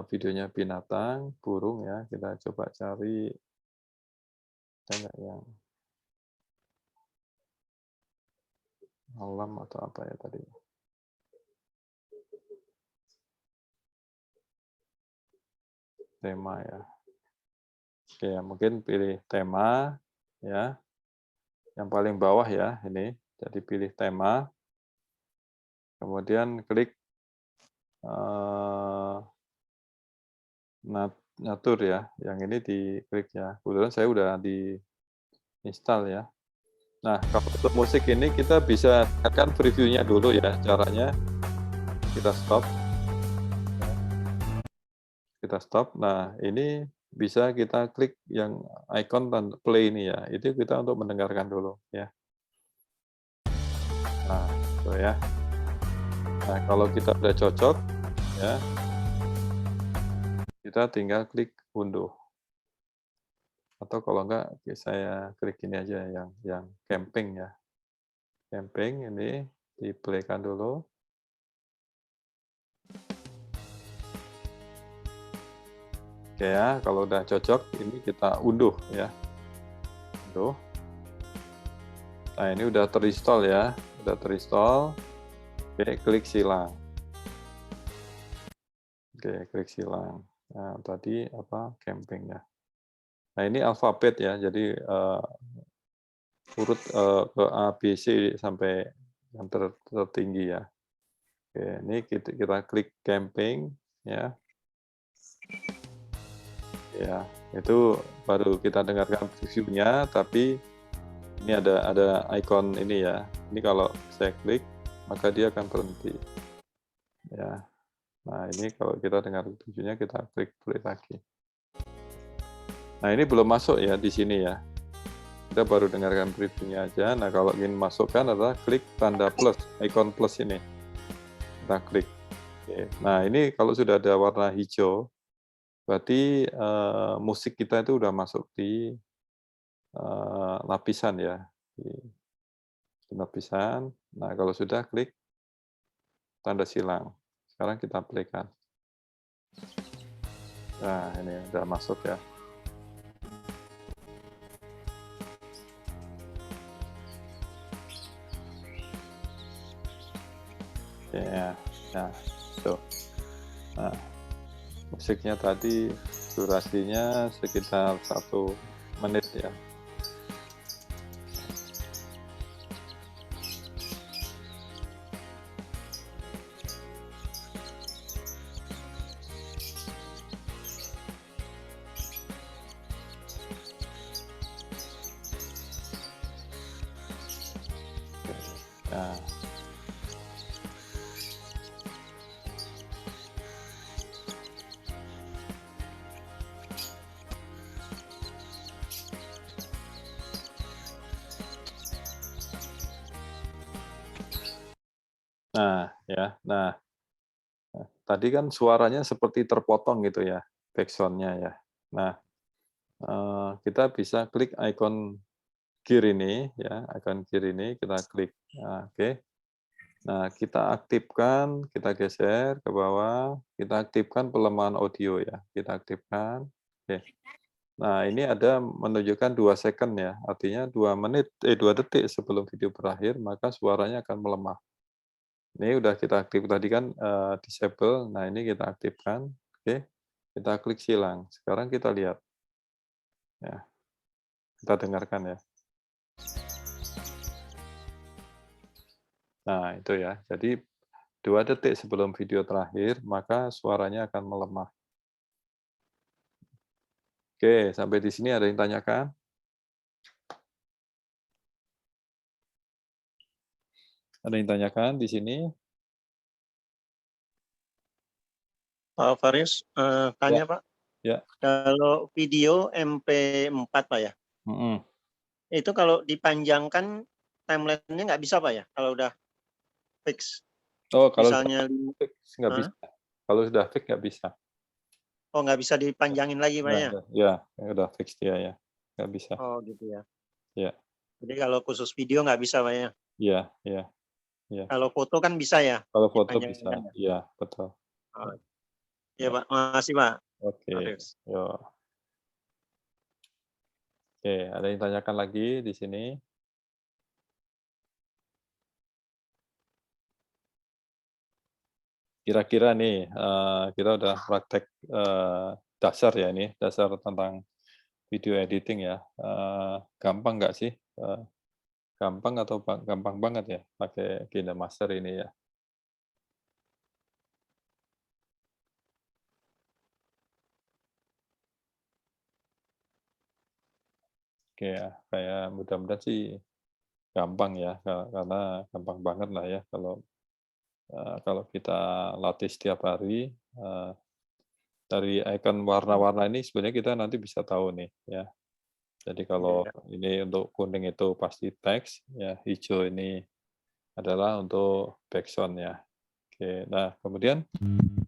videonya binatang, burung ya, kita coba cari ada yang alam atau apa ya tadi. Tema ya. Oke, mungkin pilih tema ya. Yang paling bawah ya ini. Jadi pilih tema. Kemudian klik natur ya. Yang ini diklik ya. Kebetulan saya udah di-install ya. Nah, kalau untuk musik ini kita bisa tekan previewnya dulu ya. Caranya kita stop. Kita stop. Nah, ini bisa kita klik yang icon tanda play ini ya. Itu kita untuk mendengarkan dulu ya. Nah, itu ya. Nah, kalau kita udah cocok ya, kita tinggal klik unduh. Atau kalau enggak saya klik ini aja yang camping ya. Camping ini di-play-kan dulu. Oke ya, kalau udah cocok ini kita unduh ya. Unduh. Nah, ini udah terinstall ya. Udah terinstall. Oke, klik silang. Oke, klik silang. Nah, tadi apa? Camping ya. Nah, ini alfabet ya. Jadi urut ke A, B, C sampai yang tertinggi ya. Oke, ini kita klik camping ya. Ya, itu baru kita dengarkan previewnya, tapi ini ada ikon ini ya. Ini kalau saya klik, maka dia akan berhenti. Ya. Nah, ini kalau kita dengar previewnya, kita klik play lagi. Nah, ini belum masuk ya di sini ya. Kita baru dengarkan previewnya aja. Nah, kalau ingin masukkan adalah klik tanda plus, ikon plus ini. Kita klik. Oke. Nah, ini kalau sudah ada warna hijau, berarti musik kita itu udah masuk di lapisan ya. Di lapisan. Nah, kalau sudah klik tanda silang. Sekarang kita play-kan. Nah, ini udah masuk ya. Ya, nah, tuh. Nah, musiknya tadi durasinya sekitar 1 menit ya. Nah. Nah, ya. Nah, tadi kan suaranya seperti terpotong gitu ya, backsound-nya ya. Nah, kita bisa klik ikon gear ini ya, ikon gear ini kita klik. Nah, oke. Nah, kita aktifkan, kita geser ke bawah, kita aktifkan pelemahan audio ya. Kita aktifkan. Oke. Nah, ini ada menunjukkan 2 second ya, artinya 2 detik sebelum video berakhir, maka suaranya akan melemah. Ini udah kita aktif tadi kan, disable, nah ini kita aktifkan, oke, kita klik silang. Sekarang kita lihat, ya, kita dengarkan ya. Nah, itu ya, jadi 2 detik sebelum video terakhir, maka suaranya akan melemah. Oke, sampai di sini ada yang tanyakan? Ada yang tanyakan di sini? Pak Farius, tanya Pak. Ya. Kalau video MP4 Pak ya, Mhm. itu kalau dipanjangkan timeline-nya nggak bisa Pak ya? Kalau udah fix, Oh, kalau misalnya, fix nggak bisa. Kalau sudah fix nggak bisa. oh nggak bisa dipanjangin lagi Pak ya? Ya, udah fix dia ya, nggak bisa. Oh gitu ya. Ya. Jadi kalau khusus video nggak bisa Pak ya? Iya, iya. Kalau foto kan bisa ya? Kalau foto bisa, Dipanjangkan ya? iya betul. Oh, iya Pak, makasih Pak. Oke, Farius. yo. Oke, ada yang tanyakan lagi di sini? Kira-kira nih, kita udah praktek dasar ya ini, dasar tentang video editing ya. Gampang nggak sih? Gampang atau gampang banget ya pakai KineMaster ini ya? Oke ya, kayak mudah-mudahan sih gampang ya, karena gampang banget lah ya kalau kita latih setiap hari, dari icon warna-warna ini sebenarnya kita nanti bisa tahu nih ya. Jadi kalau ini untuk kuning itu pasti teks, ya hijau ini adalah untuk background ya. Oke, nah kemudian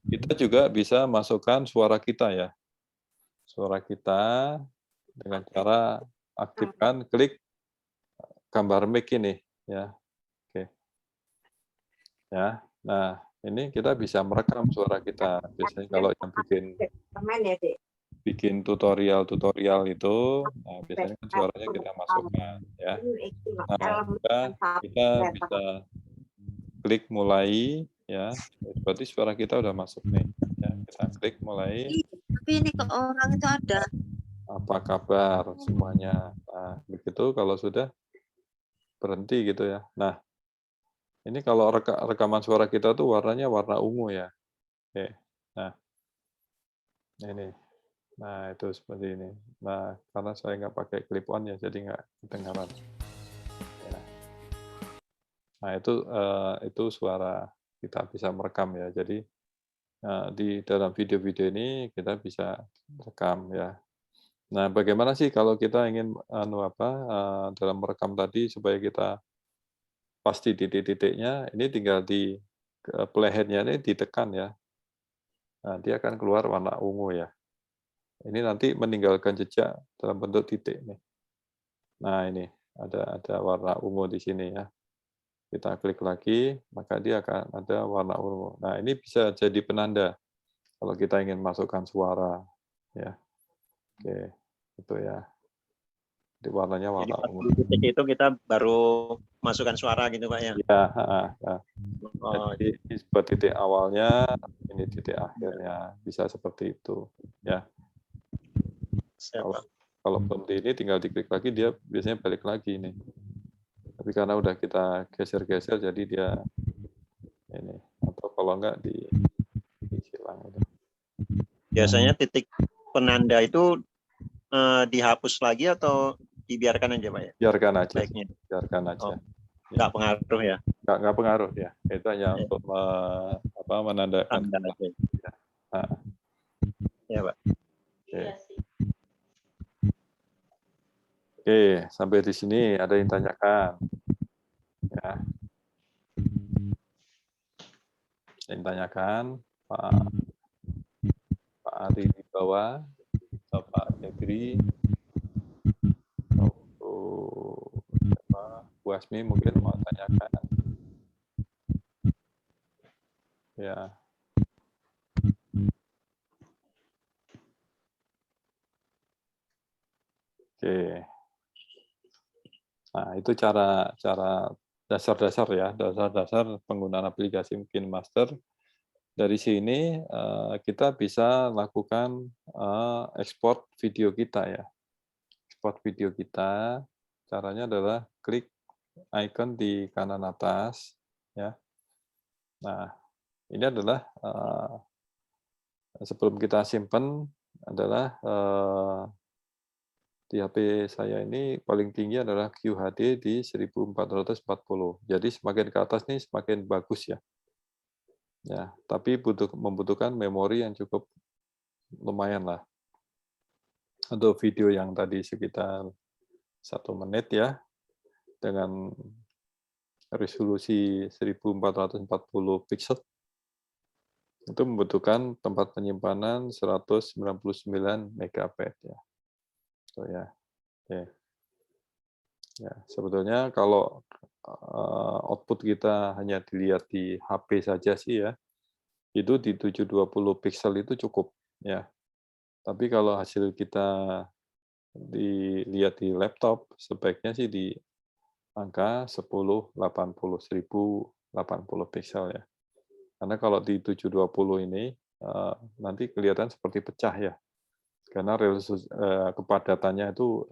kita juga bisa masukkan suara kita ya. Suara kita dengan cara aktifkan klik gambar mic ini ya. Oke. Ya. Nah, ini kita bisa merekam suara kita. Biasanya kalau yang bikin tutorial itu, nah biasanya kan suaranya kita masukkan ya. Nah, kita bisa klik mulai ya. Berarti suara kita udah masuk nih. Ya, kita klik mulai. Tapi ini ke orang itu ada. Apa kabar semuanya? Nah, begitu kalau sudah berhenti gitu ya. Nah, ini kalau rekaman suara kita tuh warnanya warna ungu ya. Oke. Nah, ini. Nah, itu seperti ini. Nah, karena saya nggak pakai clip on ya, jadi nggak kedengaran. Ya. Nah, itu suara kita bisa merekam ya. Jadi di dalam video-video ini kita bisa rekam ya. Nah, bagaimana sih kalau kita ingin dalam merekam tadi supaya kita pasti titik-titiknya, ini tinggal di playhead-nya ini ditekan ya. Nah, dia akan keluar warna ungu ya. Ini nanti meninggalkan jejak dalam bentuk titik nih. Nah, ini ada warna ungu di sini ya. Kita klik lagi, maka dia akan ada warna ungu. Nah, ini bisa jadi penanda kalau kita ingin masukkan suara ya. Oke, itu ya. Di warnanya warna ungu. Di titik itu kita baru masukkan suara gitu Pak ya? Ya, Oh, jadi buat titik awalnya, ini titik akhirnya, bisa seperti itu ya. Kalau belum di ini tinggal diklik lagi, dia biasanya balik lagi nih. Tapi karena udah kita geser-geser, jadi dia ini. Atau kalau enggak disilang. biasanya titik penanda itu dihapus lagi atau dibiarkan aja Pak ya? Biarkan aja. Baiknya. Biarkan aja. Oh, nggak pengaruh ya? Nggak pengaruh ya. Itu hanya untuk menandakan. Tanda aja. Nah. Ya Pak. Oke. Oke, sampai di sini ada yang tanyakan. Ya. Ada yang tanyakan, Pak Ari di bawah, Pak Febri, Bu Asmi mungkin mau tanyakan. Ya. Oke. Nah, itu cara dasar-dasar ya, dasar-dasar penggunaan aplikasi KineMaster. Dari sini kita bisa lakukan ekspor video kita ya. Ekspor video kita, caranya adalah klik icon di kanan atas ya. Nah, ini adalah sebelum kita simpan adalah di HP saya ini paling tinggi adalah QHD di 1440. Jadi semakin ke atas nih semakin bagus ya. Ya, tapi membutuhkan memori yang cukup lumayan lah. Untuk video yang tadi sekitar 1 menit ya, dengan resolusi 1440 pixel, itu membutuhkan tempat penyimpanan 199 MB ya. So, ya. Oke. Ya, sebetulnya kalau output kita hanya dilihat di HP saja sih ya, itu di 720 pixel itu cukup ya. Tapi kalau hasil kita dilihat di laptop, sebaiknya sih di angka 1080 1080 pixel ya. Karena kalau di 720 ini nanti kelihatan seperti pecah ya. Karena kepadatannya itu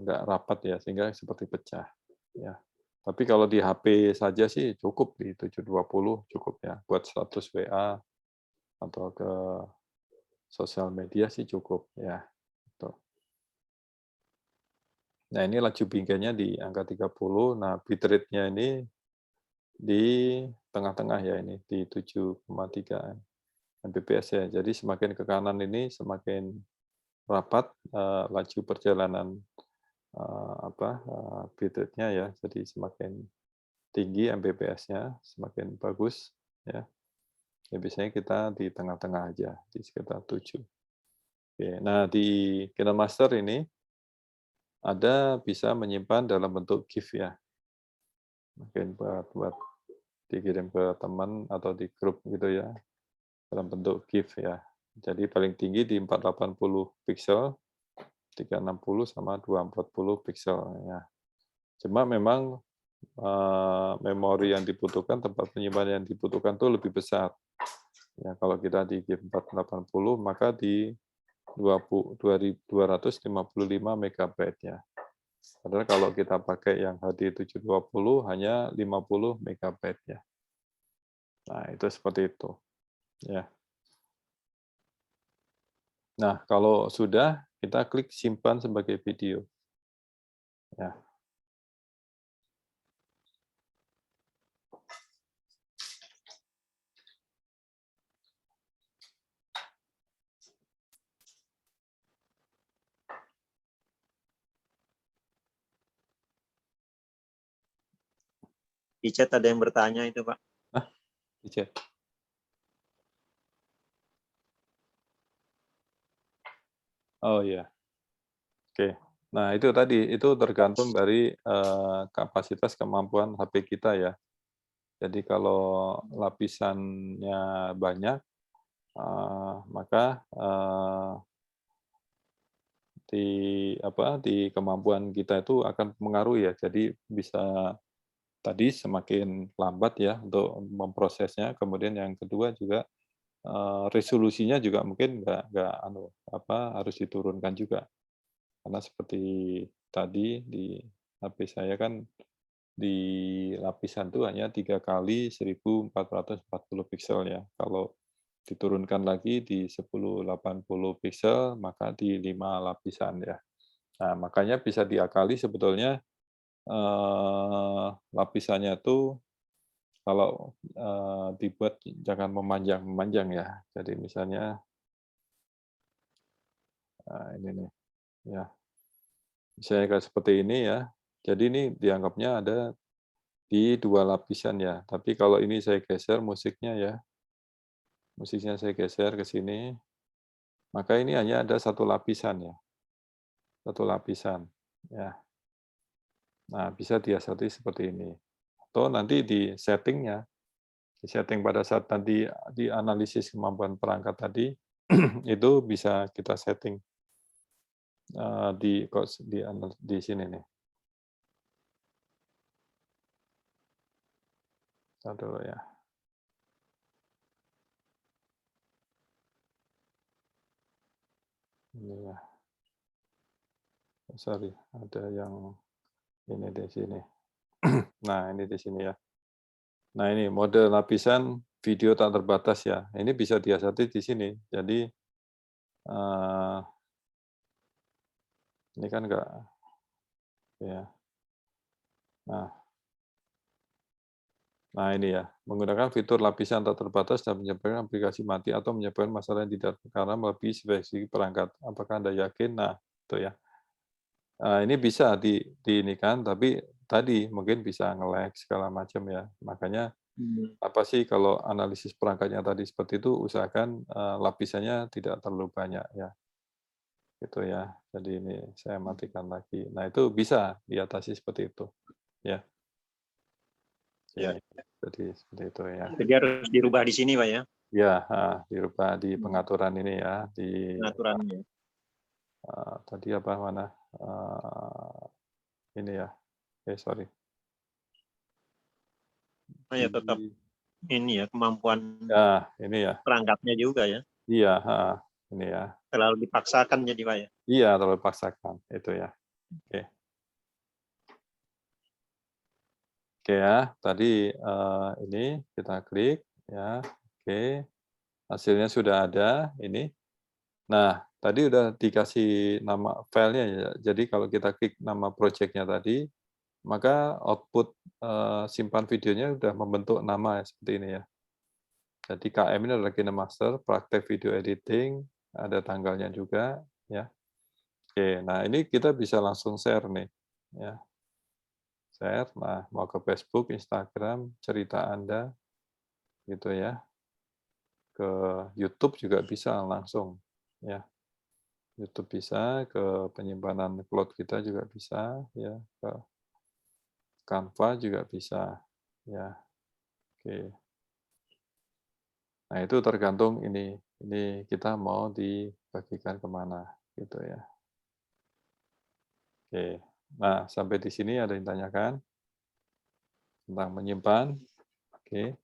nggak rapat ya, sehingga seperti pecah ya. Tapi kalau di HP saja sih cukup, di 720 cukup ya, buat status WA atau ke sosial media sih cukup ya. Nah, ini laju bingkainya di angka 30. Nah, bitrate-nya ini di tengah-tengah ya, ini di 7,3 Mbps ya. Jadi semakin ke kanan ini semakin rapat laju perjalanan bitrate-nya ya. Jadi semakin tinggi Mbps-nya, semakin bagus ya. Ya, biasanya kita di tengah-tengah aja, di sekitar 7. Oke, nah di KineMaster ini ada bisa menyimpan dalam bentuk GIF ya. Mungkin buat dikirim ke teman atau di grup gitu ya, dalam bentuk GIF ya. Jadi paling tinggi di 480 pixel, 360 sama 240 pixel ya. Cuma memang memori yang dibutuhkan, tempat penyimpanan yang dibutuhkan itu lebih besar. Ya, kalau kita di GIF 480 maka di 255 MB ya. Padahal kalau kita pakai yang HD 720 hanya 50 MB ya. Nah, itu seperti itu. Ya. Nah, kalau sudah, kita klik simpan sebagai video. Ya. Di chat ada yang bertanya itu, Pak. Di chat. Oh iya. Oke. Nah, itu tadi, itu tergantung dari kapasitas kemampuan HP kita ya. Jadi kalau lapisannya banyak, maka di kemampuan kita itu akan mengaruhi ya. Jadi bisa tadi semakin lambat ya untuk memprosesnya. Kemudian yang kedua juga resolusinya juga mungkin nggak harus diturunkan juga. Karena seperti tadi di HP saya kan di lapisan itu hanya 3 kali 1440 pixel ya. Kalau diturunkan lagi di 1080 pixel, maka di 5 lapisan ya. Nah, makanya bisa diakali sebetulnya lapisannya itu kalau dibuat jangan memanjang ya. Jadi misalnya ini nih ya. Misalnya kayak seperti ini ya. Jadi ini dianggapnya ada di 2 lapisan ya. Tapi kalau ini saya geser musiknya ya. Musiknya saya geser ke sini. Maka ini hanya ada 1 lapisan ya. 1 lapisan ya. Nah, bisa diasati seperti ini. Atau nanti di settingnya, di setting pada saat nanti di analisis kemampuan perangkat tadi, itu bisa kita setting di sini nih. Bentar dulu ya. Ini ya. Sorry, ada yang ini di sini. Nah, ini di sini ya. Nah, ini mode lapisan video tak terbatas ya. Ini bisa diasati di sini. Jadi ini kan enggak ya. Nah, ini ya, menggunakan fitur lapisan tak terbatas dan menyebabkan aplikasi mati atau menyebabkan masalah yang tidak karena melebihi spesifikasi perangkat. Apakah Anda yakin? Nah, itu ya. Ini bisa ini kan, tapi tadi mungkin bisa nge-lag segala macam ya. Makanya apa sih kalau analisis perangkatnya tadi seperti itu, usahakan lapisannya tidak terlalu banyak ya. Gitu ya. Jadi ini saya matikan lagi. Nah, itu bisa diatasi seperti itu. Ya. Ya. Jadi seperti itu ya. Jadi harus dirubah di sini, Pak ya? Ya, dirubah di pengaturan ini ya, di Pengaturannya. tadi apa mana? Ini ya. Sorry. Ya tetap ini ya kemampuan Ya, ini ya. perangkatnya juga ya. Iya, ini ya. Terlalu dipaksakan jadi, Pak ya? Iya, terlalu dipaksakan itu ya. Oke. Oke ya, tadi ini kita klik ya. Oke. Hasilnya sudah ada ini. Nah, tadi udah dikasih nama filenya ya. Jadi kalau kita klik nama project-nya tadi, maka output simpan videonya sudah membentuk nama seperti ini ya. Jadi KM ini adalah KineMaster, praktek video editing, ada tanggalnya juga ya. Oke, nah ini kita bisa langsung share nih ya. Share, nah mau ke Facebook, Instagram, cerita Anda gitu ya. Ke YouTube juga bisa langsung ya. YouTube bisa, ke penyimpanan cloud kita juga bisa ya, ke Canva juga bisa ya. Oke. Nah, itu tergantung ini kita mau dibagikan kemana gitu ya. Oke. Nah, sampai di sini ada yang tanyakan tentang menyimpan. Oke.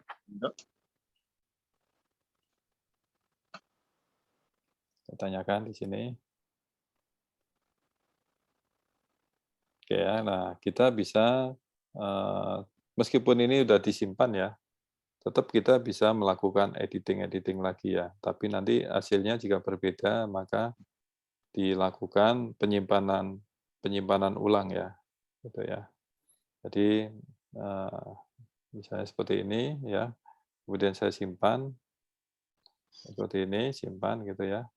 Saya tanyakan di sini. Oke ya, nah kita bisa, meskipun ini sudah disimpan ya, tetap kita bisa melakukan editing lagi ya. Tapi nanti hasilnya jika berbeda, maka dilakukan penyimpanan ulang ya, gitu ya. Jadi misalnya seperti ini ya, kemudian saya simpan seperti ini, simpan gitu ya.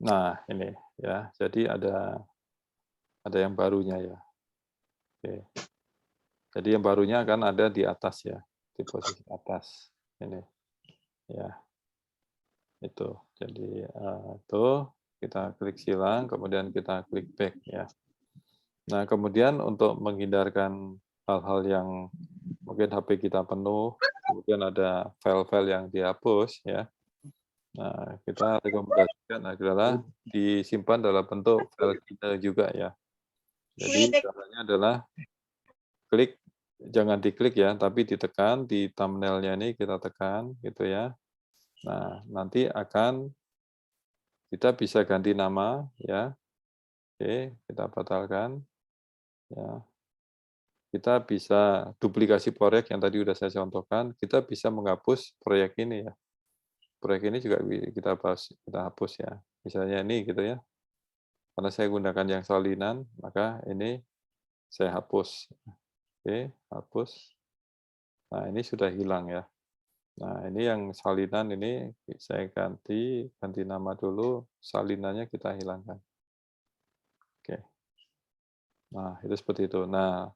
Nah, ini ya. Jadi ada yang barunya ya. Oke. Jadi yang barunya akan ada di atas ya, di posisi atas ini. Ya. Itu. Jadi itu kita klik silang, kemudian kita klik back ya. Nah, kemudian untuk menghindarkan hal-hal yang mungkin HP kita penuh, kemudian ada file-file yang dihapus ya. Nah, kita rekomendasikan adalah disimpan dalam bentuk file kita juga ya. Jadi caranya adalah klik, jangan diklik ya, tapi ditekan di thumbnail-nya ini kita tekan gitu ya. Nah, nanti akan kita bisa ganti nama ya. Oke, kita batalkan ya. Kita bisa duplikasi proyek yang tadi sudah saya contohkan, kita bisa menghapus proyek ini ya. Proyek ini juga kita hapus ya. Misalnya ini gitu ya. Karena saya gunakan yang salinan, maka ini saya hapus. Oke, hapus. Nah, ini sudah hilang ya. Nah, ini yang salinan ini saya ganti nama dulu, salinannya kita hilangkan. Oke. Nah, itu seperti itu. Nah,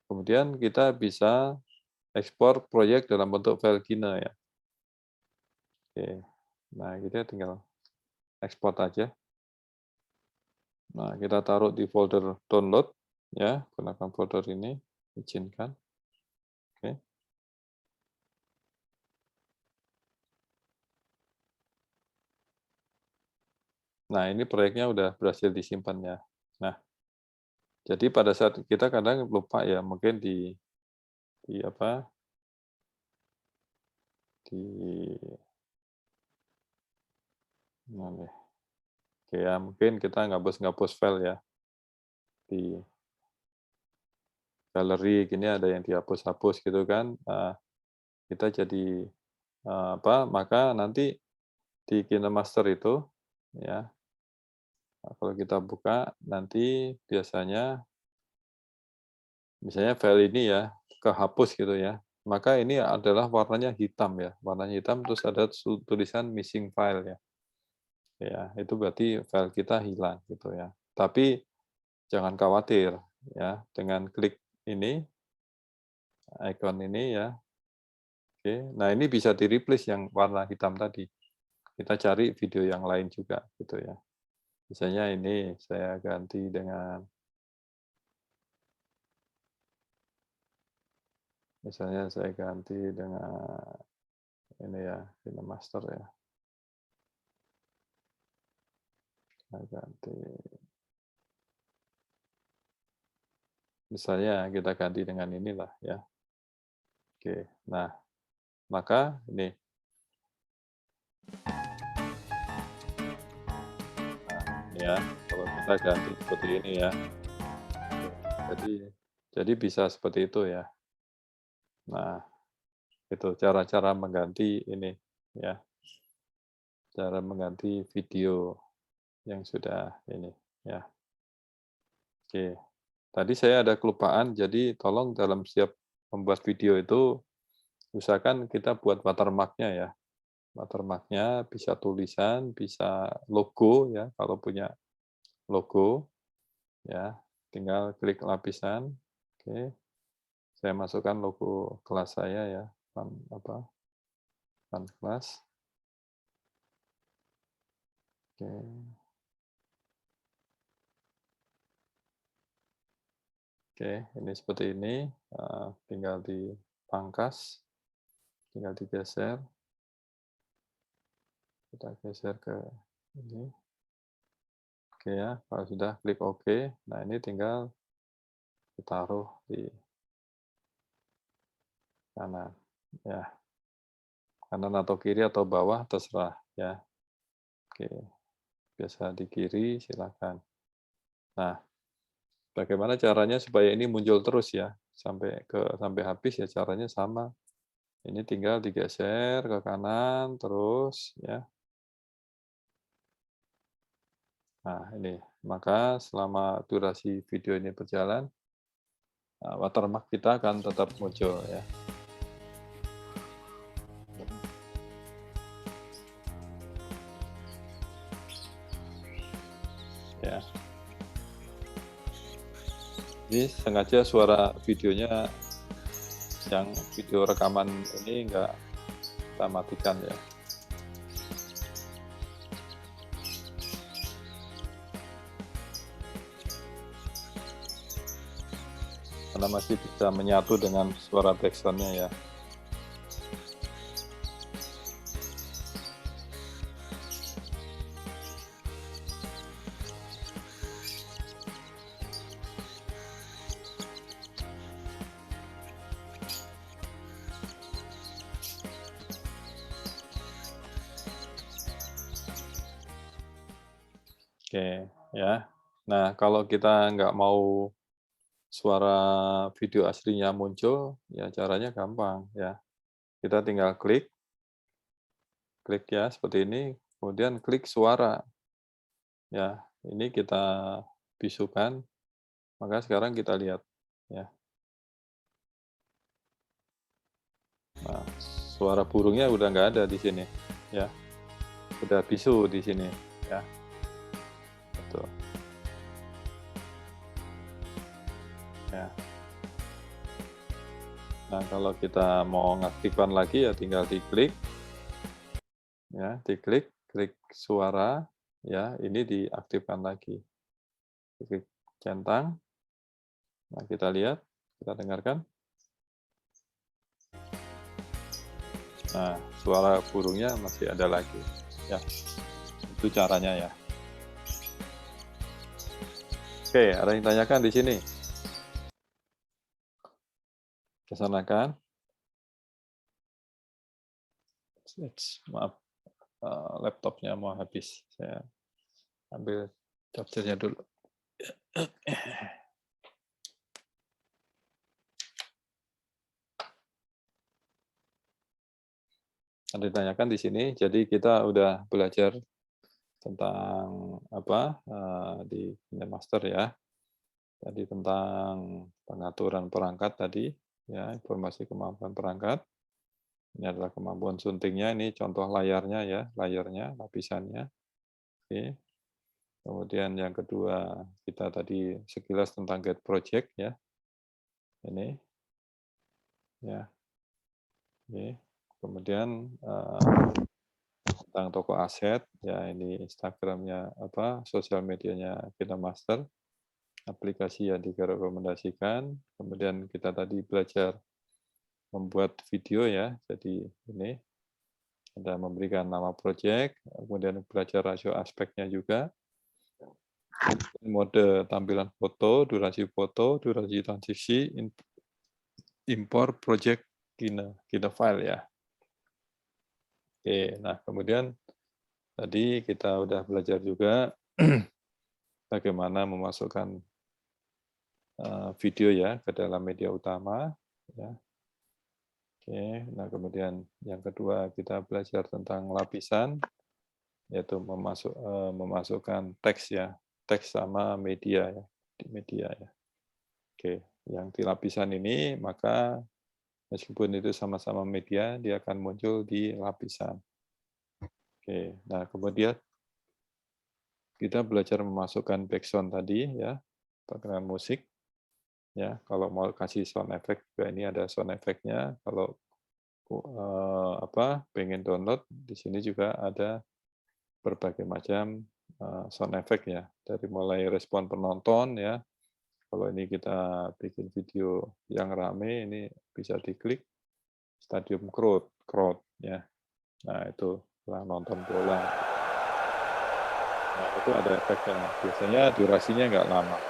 kemudian kita bisa ekspor proyek dalam bentuk file GINA ya. Oke. Nah, kita tinggal ekspor aja. Nah, kita taruh di folder download ya, gunakan folder ini, izinkan. Oke. Nah, ini proyeknya udah berhasil disimpan ya. Nah, jadi pada saat kita kadang lupa ya, mungkin di apa? Di mana nih? Oke ya, mungkin kita ngapus file ya. Di galeri gini ada yang dihapus-hapus gitu kan. Kita jadi maka nanti di KineMaster itu ya, kalau kita buka nanti biasanya misalnya file ini ya kehapus gitu ya, maka ini adalah warnanya hitam ya, warnanya hitam terus ada tulisan missing file ya. Ya, itu berarti file kita hilang gitu ya. Tapi jangan khawatir ya, dengan klik ini icon ini ya. Oke, nah ini bisa di-replace yang warna hitam tadi. Kita cari video yang lain juga gitu ya. Misalnya ini saya ganti dengan misalnya saya ganti dengan ini ya, KineMaster ya. Saya ganti. Misalnya kita ganti dengan inilah ya. Oke, nah maka ini. Nah, ini ya, kalau kita ganti seperti ini ya. Jadi bisa seperti itu ya. Nah, itu cara-cara mengganti ini ya. Cara mengganti video yang sudah ini ya. Oke. Tadi saya ada kelupaan, jadi tolong dalam setiap membuat video itu usahakan kita buat watermark-nya ya. Watermark-nya bisa tulisan, bisa logo ya, kalau punya logo ya, tinggal klik lapisan. Oke. Saya masukkan logo kelas saya ya, fun kelas. Oke. Oke, ini seperti ini, tinggal dipangkas, tinggal digeser. Kita geser ke ini. Oke ya, kalau sudah klik OK. Nah, ini tinggal ditaruh di kanan ya. Kanan atau kiri atau bawah terserah ya. Oke. Biasa di kiri silakan. Nah, bagaimana caranya supaya ini muncul terus ya sampai habis ya, caranya sama. Ini tinggal digeser ke kanan terus ya. Nah, ini. Maka selama durasi video ini berjalan, watermark kita akan tetap muncul ya. Ya. Jadi sengaja suara videonya yang video rekaman ini enggak kita matikan ya. Karena masih bisa menyatu dengan suara backsound-nya ya. Oke, ya. Nah, kalau kita nggak mau suara video aslinya muncul, ya caranya gampang ya. Kita tinggal klik ya seperti ini, kemudian klik suara. Ya, ini kita bisukan. Maka sekarang kita lihat ya. Nah, suara burungnya udah nggak ada di sini, ya. Udah bisu di sini, ya. Betul. Ya. Nah, kalau kita mau ngaktifkan lagi ya tinggal diklik, ya, klik suara, ya, ini diaktifkan lagi. Klik centang. Nah, kita lihat, kita dengarkan. Nah, suara burungnya masih ada lagi, ya. Itu caranya ya. Oke, ada yang tanyakan di sini? Kesanakan. Maaf, laptopnya mau habis. Saya ambil chargernya dulu. Ada ditanyakan di sini. Jadi kita udah belajar tentang apa di KineMaster ya. Jadi tentang pengaturan perangkat tadi, ya, informasi kemampuan perangkat. Ini adalah kemampuan suntingnya, ini contoh layarnya ya, layarnya, lapisannya. Oke. Kemudian yang kedua, kita tadi sekilas tentang Get Project ya. Ini. Ya. Oke. Kemudian tentang toko aset, ya ini Instagramnya apa, sosial medianya KineMaster. Aplikasi yang direkomendasikan. Kemudian kita tadi belajar membuat video ya. Jadi ini ada memberikan nama project, kemudian belajar rasio aspeknya juga. Mode tampilan foto, durasi transisi, impor project Kine file ya. Oke, nah kemudian tadi kita udah belajar juga bagaimana memasukkan video ya ke dalam media utama ya. Oke, nah kemudian yang kedua kita belajar tentang lapisan, yaitu memasukkan teks ya, teks sama media ya, di media ya. Oke, yang di lapisan ini maka meskipun itu sama-sama media, dia akan muncul di lapisan. Oke, nah kemudian kita belajar memasukkan background tadi ya, dengan musik. Ya, kalau mau kasih sound effect juga ini ada sound effect-nya. Kalau pengen download di sini juga ada berbagai macam sound effect ya, dari mulai respon penonton ya. Kalau ini kita bikin video yang rame, ini bisa diklik stadium crowd ya. Nah itu setelah nonton bola. Nah itu ada efeknya. Biasanya durasinya nggak lama.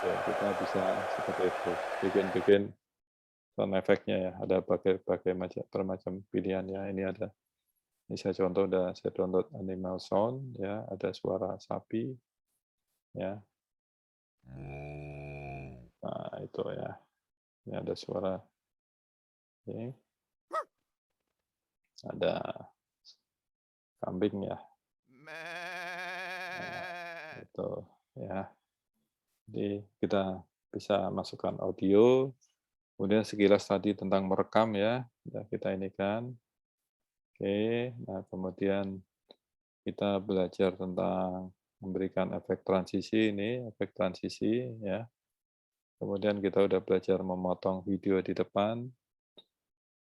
Nah, kita bisa seperti itu bikin sound effect-nya ya, ada berbagai macam pilihan ya. Ini ada, ini saya contoh, saya download animal sound ya, ada suara sapi ya. Nah itu ya, ini ada suara, ini ada kambing ya. Nah, itu ya. Jadi kita bisa masukkan audio, kemudian sekilas tadi tentang merekam ya, kita ini kan. Oke, nah kemudian kita belajar tentang memberikan efek transisi ini, efek transisi ya. Kemudian kita udah belajar memotong video di depan,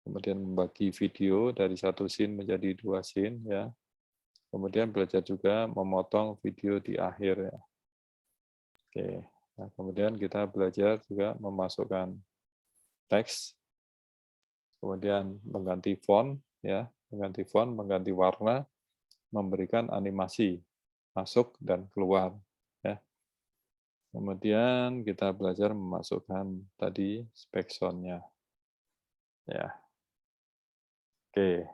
kemudian membagi video dari satu scene menjadi 2 scene ya. Kemudian belajar juga memotong video di akhir ya. Oke, nah kemudian kita belajar juga memasukkan teks, kemudian mengganti font ya, mengganti warna, memberikan animasi masuk dan keluar ya. Kemudian kita belajar memasukkan tadi spek sound-nya ya. Oke.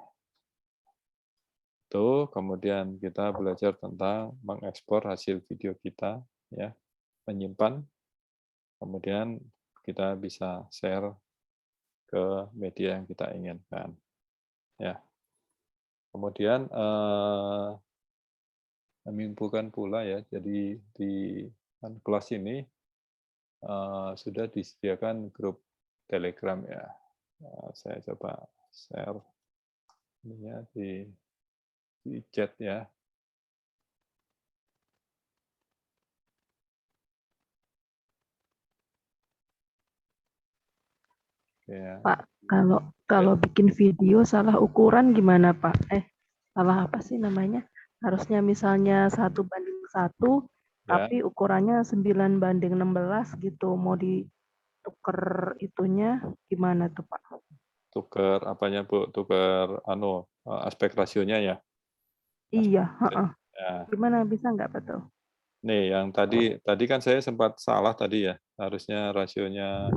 Itu kemudian kita belajar tentang mengekspor hasil video kita ya, menyimpan, kemudian kita bisa share ke media yang kita inginkan ya. Kemudian menyimpulkan pula ya, jadi di kelas ini sudah disediakan grup Telegram ya. Saya coba share ini ya di chat ya. Oke ya. Pak, kalau bikin video salah ukuran gimana Pak? Salah apa sih namanya? Harusnya misalnya 1:1, Ya, tapi ukurannya 9:16 gitu. Mau dituker itunya gimana tuh Pak? tuker apanya Bu? Tuker aspek rasionya ya. Iya, heeh. Ya. Gimana bisa nggak betul? Nih, yang tadi kan saya sempat salah tadi ya. Harusnya rasionya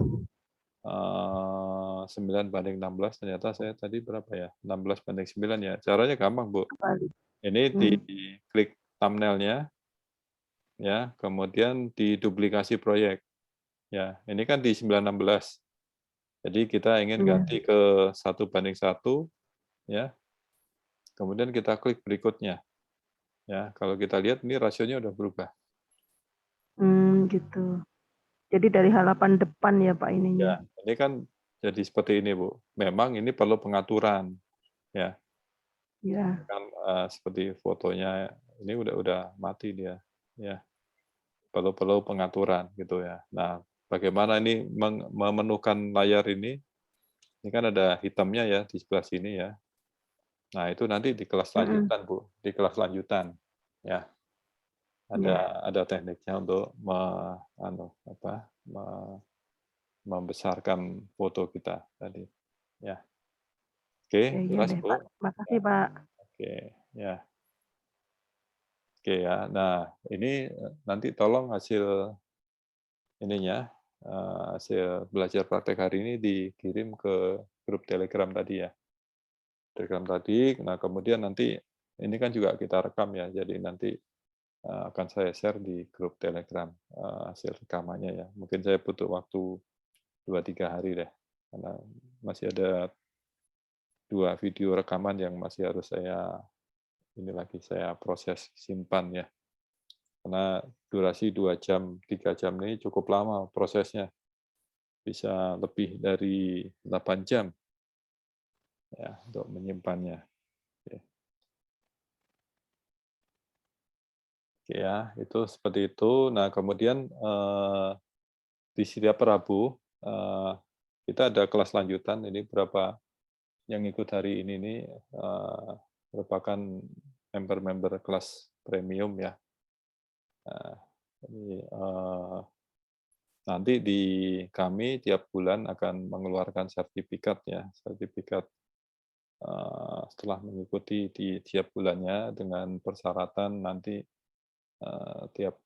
9:16, ternyata saya tadi berapa ya? 16:9 ya. Caranya gampang, Bu. Balik. Ini diklik thumbnail-nya ya, kemudian diduplikasi proyek. Ya, ini kan di 9:16. Jadi kita ingin Iya. ganti ke 1:1 ya. Kemudian kita klik berikutnya. Ya, kalau kita lihat ini rasionya udah berubah. Gitu. Jadi dari halapan depan ya Pak ininya. Ya, ini kan jadi seperti ini, Bu. Memang ini perlu pengaturan, ya. Ya. Kan seperti fotonya ini udah mati dia, ya. Perlu pengaturan gitu ya. Nah, bagaimana ini memenuhkan layar ini? Ini kan ada hitamnya ya di sebelah sini ya. Nah, itu nanti di kelas lanjutan, Bu. Di kelas lanjutan, ya. Ada tekniknya untuk membesarkan foto kita tadi. Ya. Oke, Ya, iya jelas, deh Bu. Pak. Makasih Pak. Oke, ya. Oke ya. Nah, ini nanti tolong hasil ininya, hasil belajar praktek hari ini dikirim ke grup Telegram tadi ya. Telegram tadi, nah kemudian nanti ini kan juga kita rekam ya, jadi nanti akan saya share di grup Telegram hasil rekamannya ya. Mungkin saya butuh waktu 2-3 hari deh, karena masih ada 2 video rekaman yang masih harus saya proses simpan ya. Karena durasi 2 jam, 3 jam ini cukup lama prosesnya. Bisa lebih dari 8 jam ya untuk menyimpannya. Oke. Oke ya, itu seperti itu. Nah, kemudian di setiap Rabu kita ada kelas lanjutan. Ini berapa yang ikut hari ini nih merupakan member-member kelas premium ya. Nah, ini, nanti di kami tiap bulan akan mengeluarkan sertifikat ya, sertifikat setelah mengikuti di tiap bulannya dengan persyaratan nanti tiap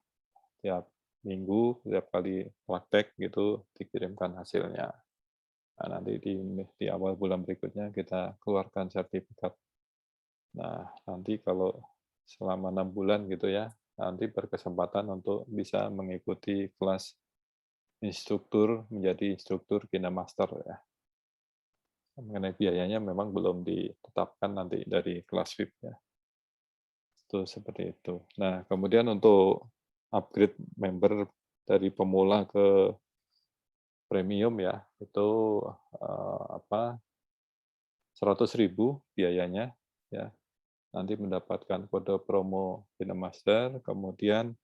tiap minggu, tiap kali praktek gitu dikirimkan hasilnya. Nah, nanti di awal bulan berikutnya kita keluarkan sertifikat. Nah, nanti kalau selama 6 bulan gitu ya, nanti berkesempatan untuk bisa mengikuti kelas instruktur menjadi instruktur KineMaster ya. Mengenai biayanya memang belum ditetapkan nanti dari kelas VIP ya. Itu seperti itu. Nah, kemudian untuk upgrade member dari pemula ke premium ya, itu 100.000 biayanya ya. Nanti mendapatkan kode promo KineMaster, kemudian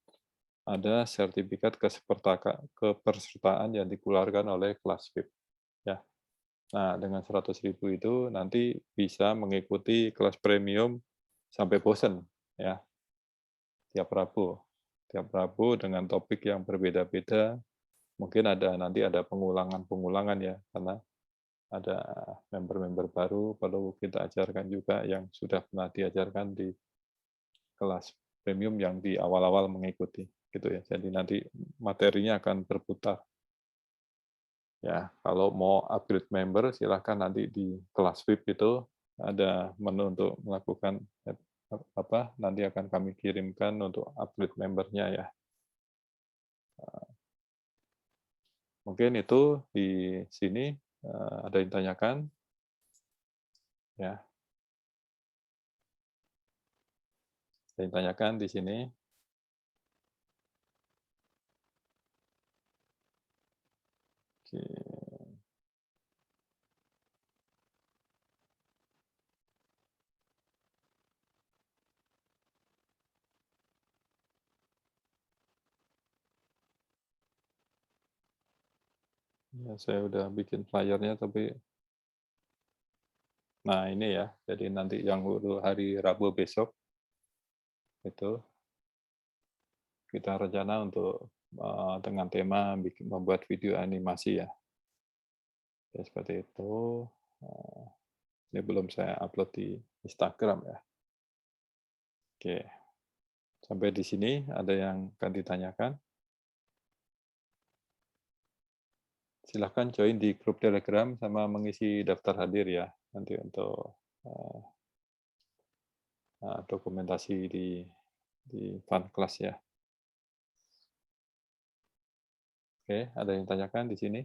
ada sertifikat kepesertaan yang dikeluarkan oleh kelas VIP. Ya. Nah, dengan 100.000 itu nanti bisa mengikuti kelas premium sampai bosan ya. Tiap Rabu. Tiap Rabu dengan topik yang berbeda-beda. Mungkin nanti ada pengulangan-pengulangan ya, karena ada member-member baru perlu kita ajarkan juga yang sudah pernah diajarkan di kelas premium yang di awal-awal mengikuti gitu ya. Jadi nanti materinya akan berputar. Ya, kalau mau upgrade member silahkan nanti di kelas VIP itu ada menu untuk melakukan nanti akan kami kirimkan untuk upgrade membernya ya. Mungkin itu di sini ada yang tanyakan ya. Ada yang tanyakan di sini. Oke. Ya, saya udah bikin flyernya, tapi nah ini ya, jadi nanti yang hari Rabu besok itu kita rencana untuk dengan tema membuat video animasi ya. Ya seperti itu. Ini belum saya upload di Instagram ya. Oke, sampai di sini ada yang akan ditanyakan? Silahkan join di grup Telegram sama mengisi daftar hadir ya, nanti untuk dokumentasi di fun class ya. Oke, ada yang tanyakan di sini?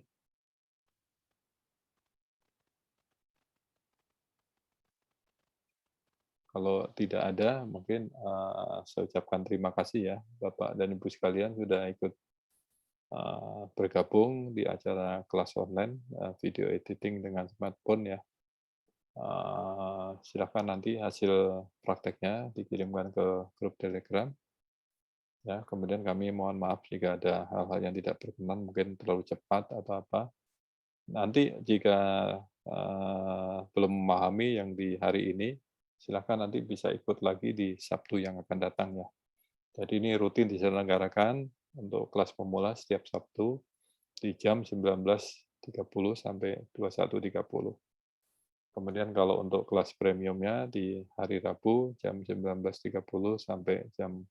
Kalau tidak ada, mungkin saya ucapkan terima kasih ya, Bapak dan Ibu sekalian sudah ikut bergabung di acara kelas online video editing dengan smartphone ya. Silakan nanti hasil prakteknya dikirimkan ke grup Telegram. Ya, kemudian kami mohon maaf jika ada hal-hal yang tidak berkenan, mungkin terlalu cepat atau apa. Nanti jika belum memahami yang di hari ini, silakan nanti bisa ikut lagi di Sabtu yang akan datang ya. Jadi ini rutin diselenggarakan untuk kelas pemula setiap Sabtu di jam 19.30 sampai 21.30. Kemudian kalau untuk kelas premiumnya di hari Rabu jam 19.30 sampai jam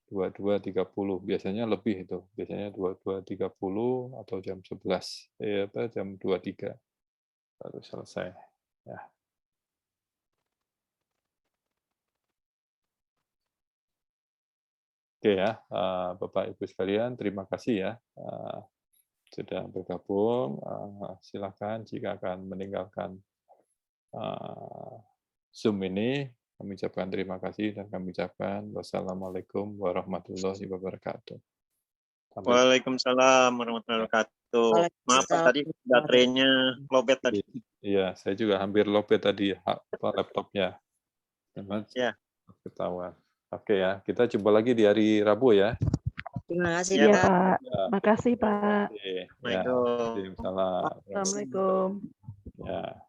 22.30. Biasanya lebih itu. Biasanya 22.30 atau jam 11. Jam 23 baru selesai. Ya. Oke ya, Bapak Ibu sekalian, terima kasih ya sudah bergabung. Silakan jika akan meninggalkan Zoom ini, kami ucapkan terima kasih dan kami ucapkan wassalamualaikum warahmatullahi wabarakatuh. Waalaikumsalam warahmatullahi wabarakatuh. Maaf tadi baterainya lowbat tadi. Iya, saya juga hampir lowbat tadi laptopnya. Ya. Ketahuan. Oke ya, kita jumpa lagi di hari Rabu ya. Terima kasih Iya, Pak. Pak. Ya. Makasih, Pak. Oke. Ya. Assalamualaikum. Assalamualaikum. Assalamualaikum. Ya.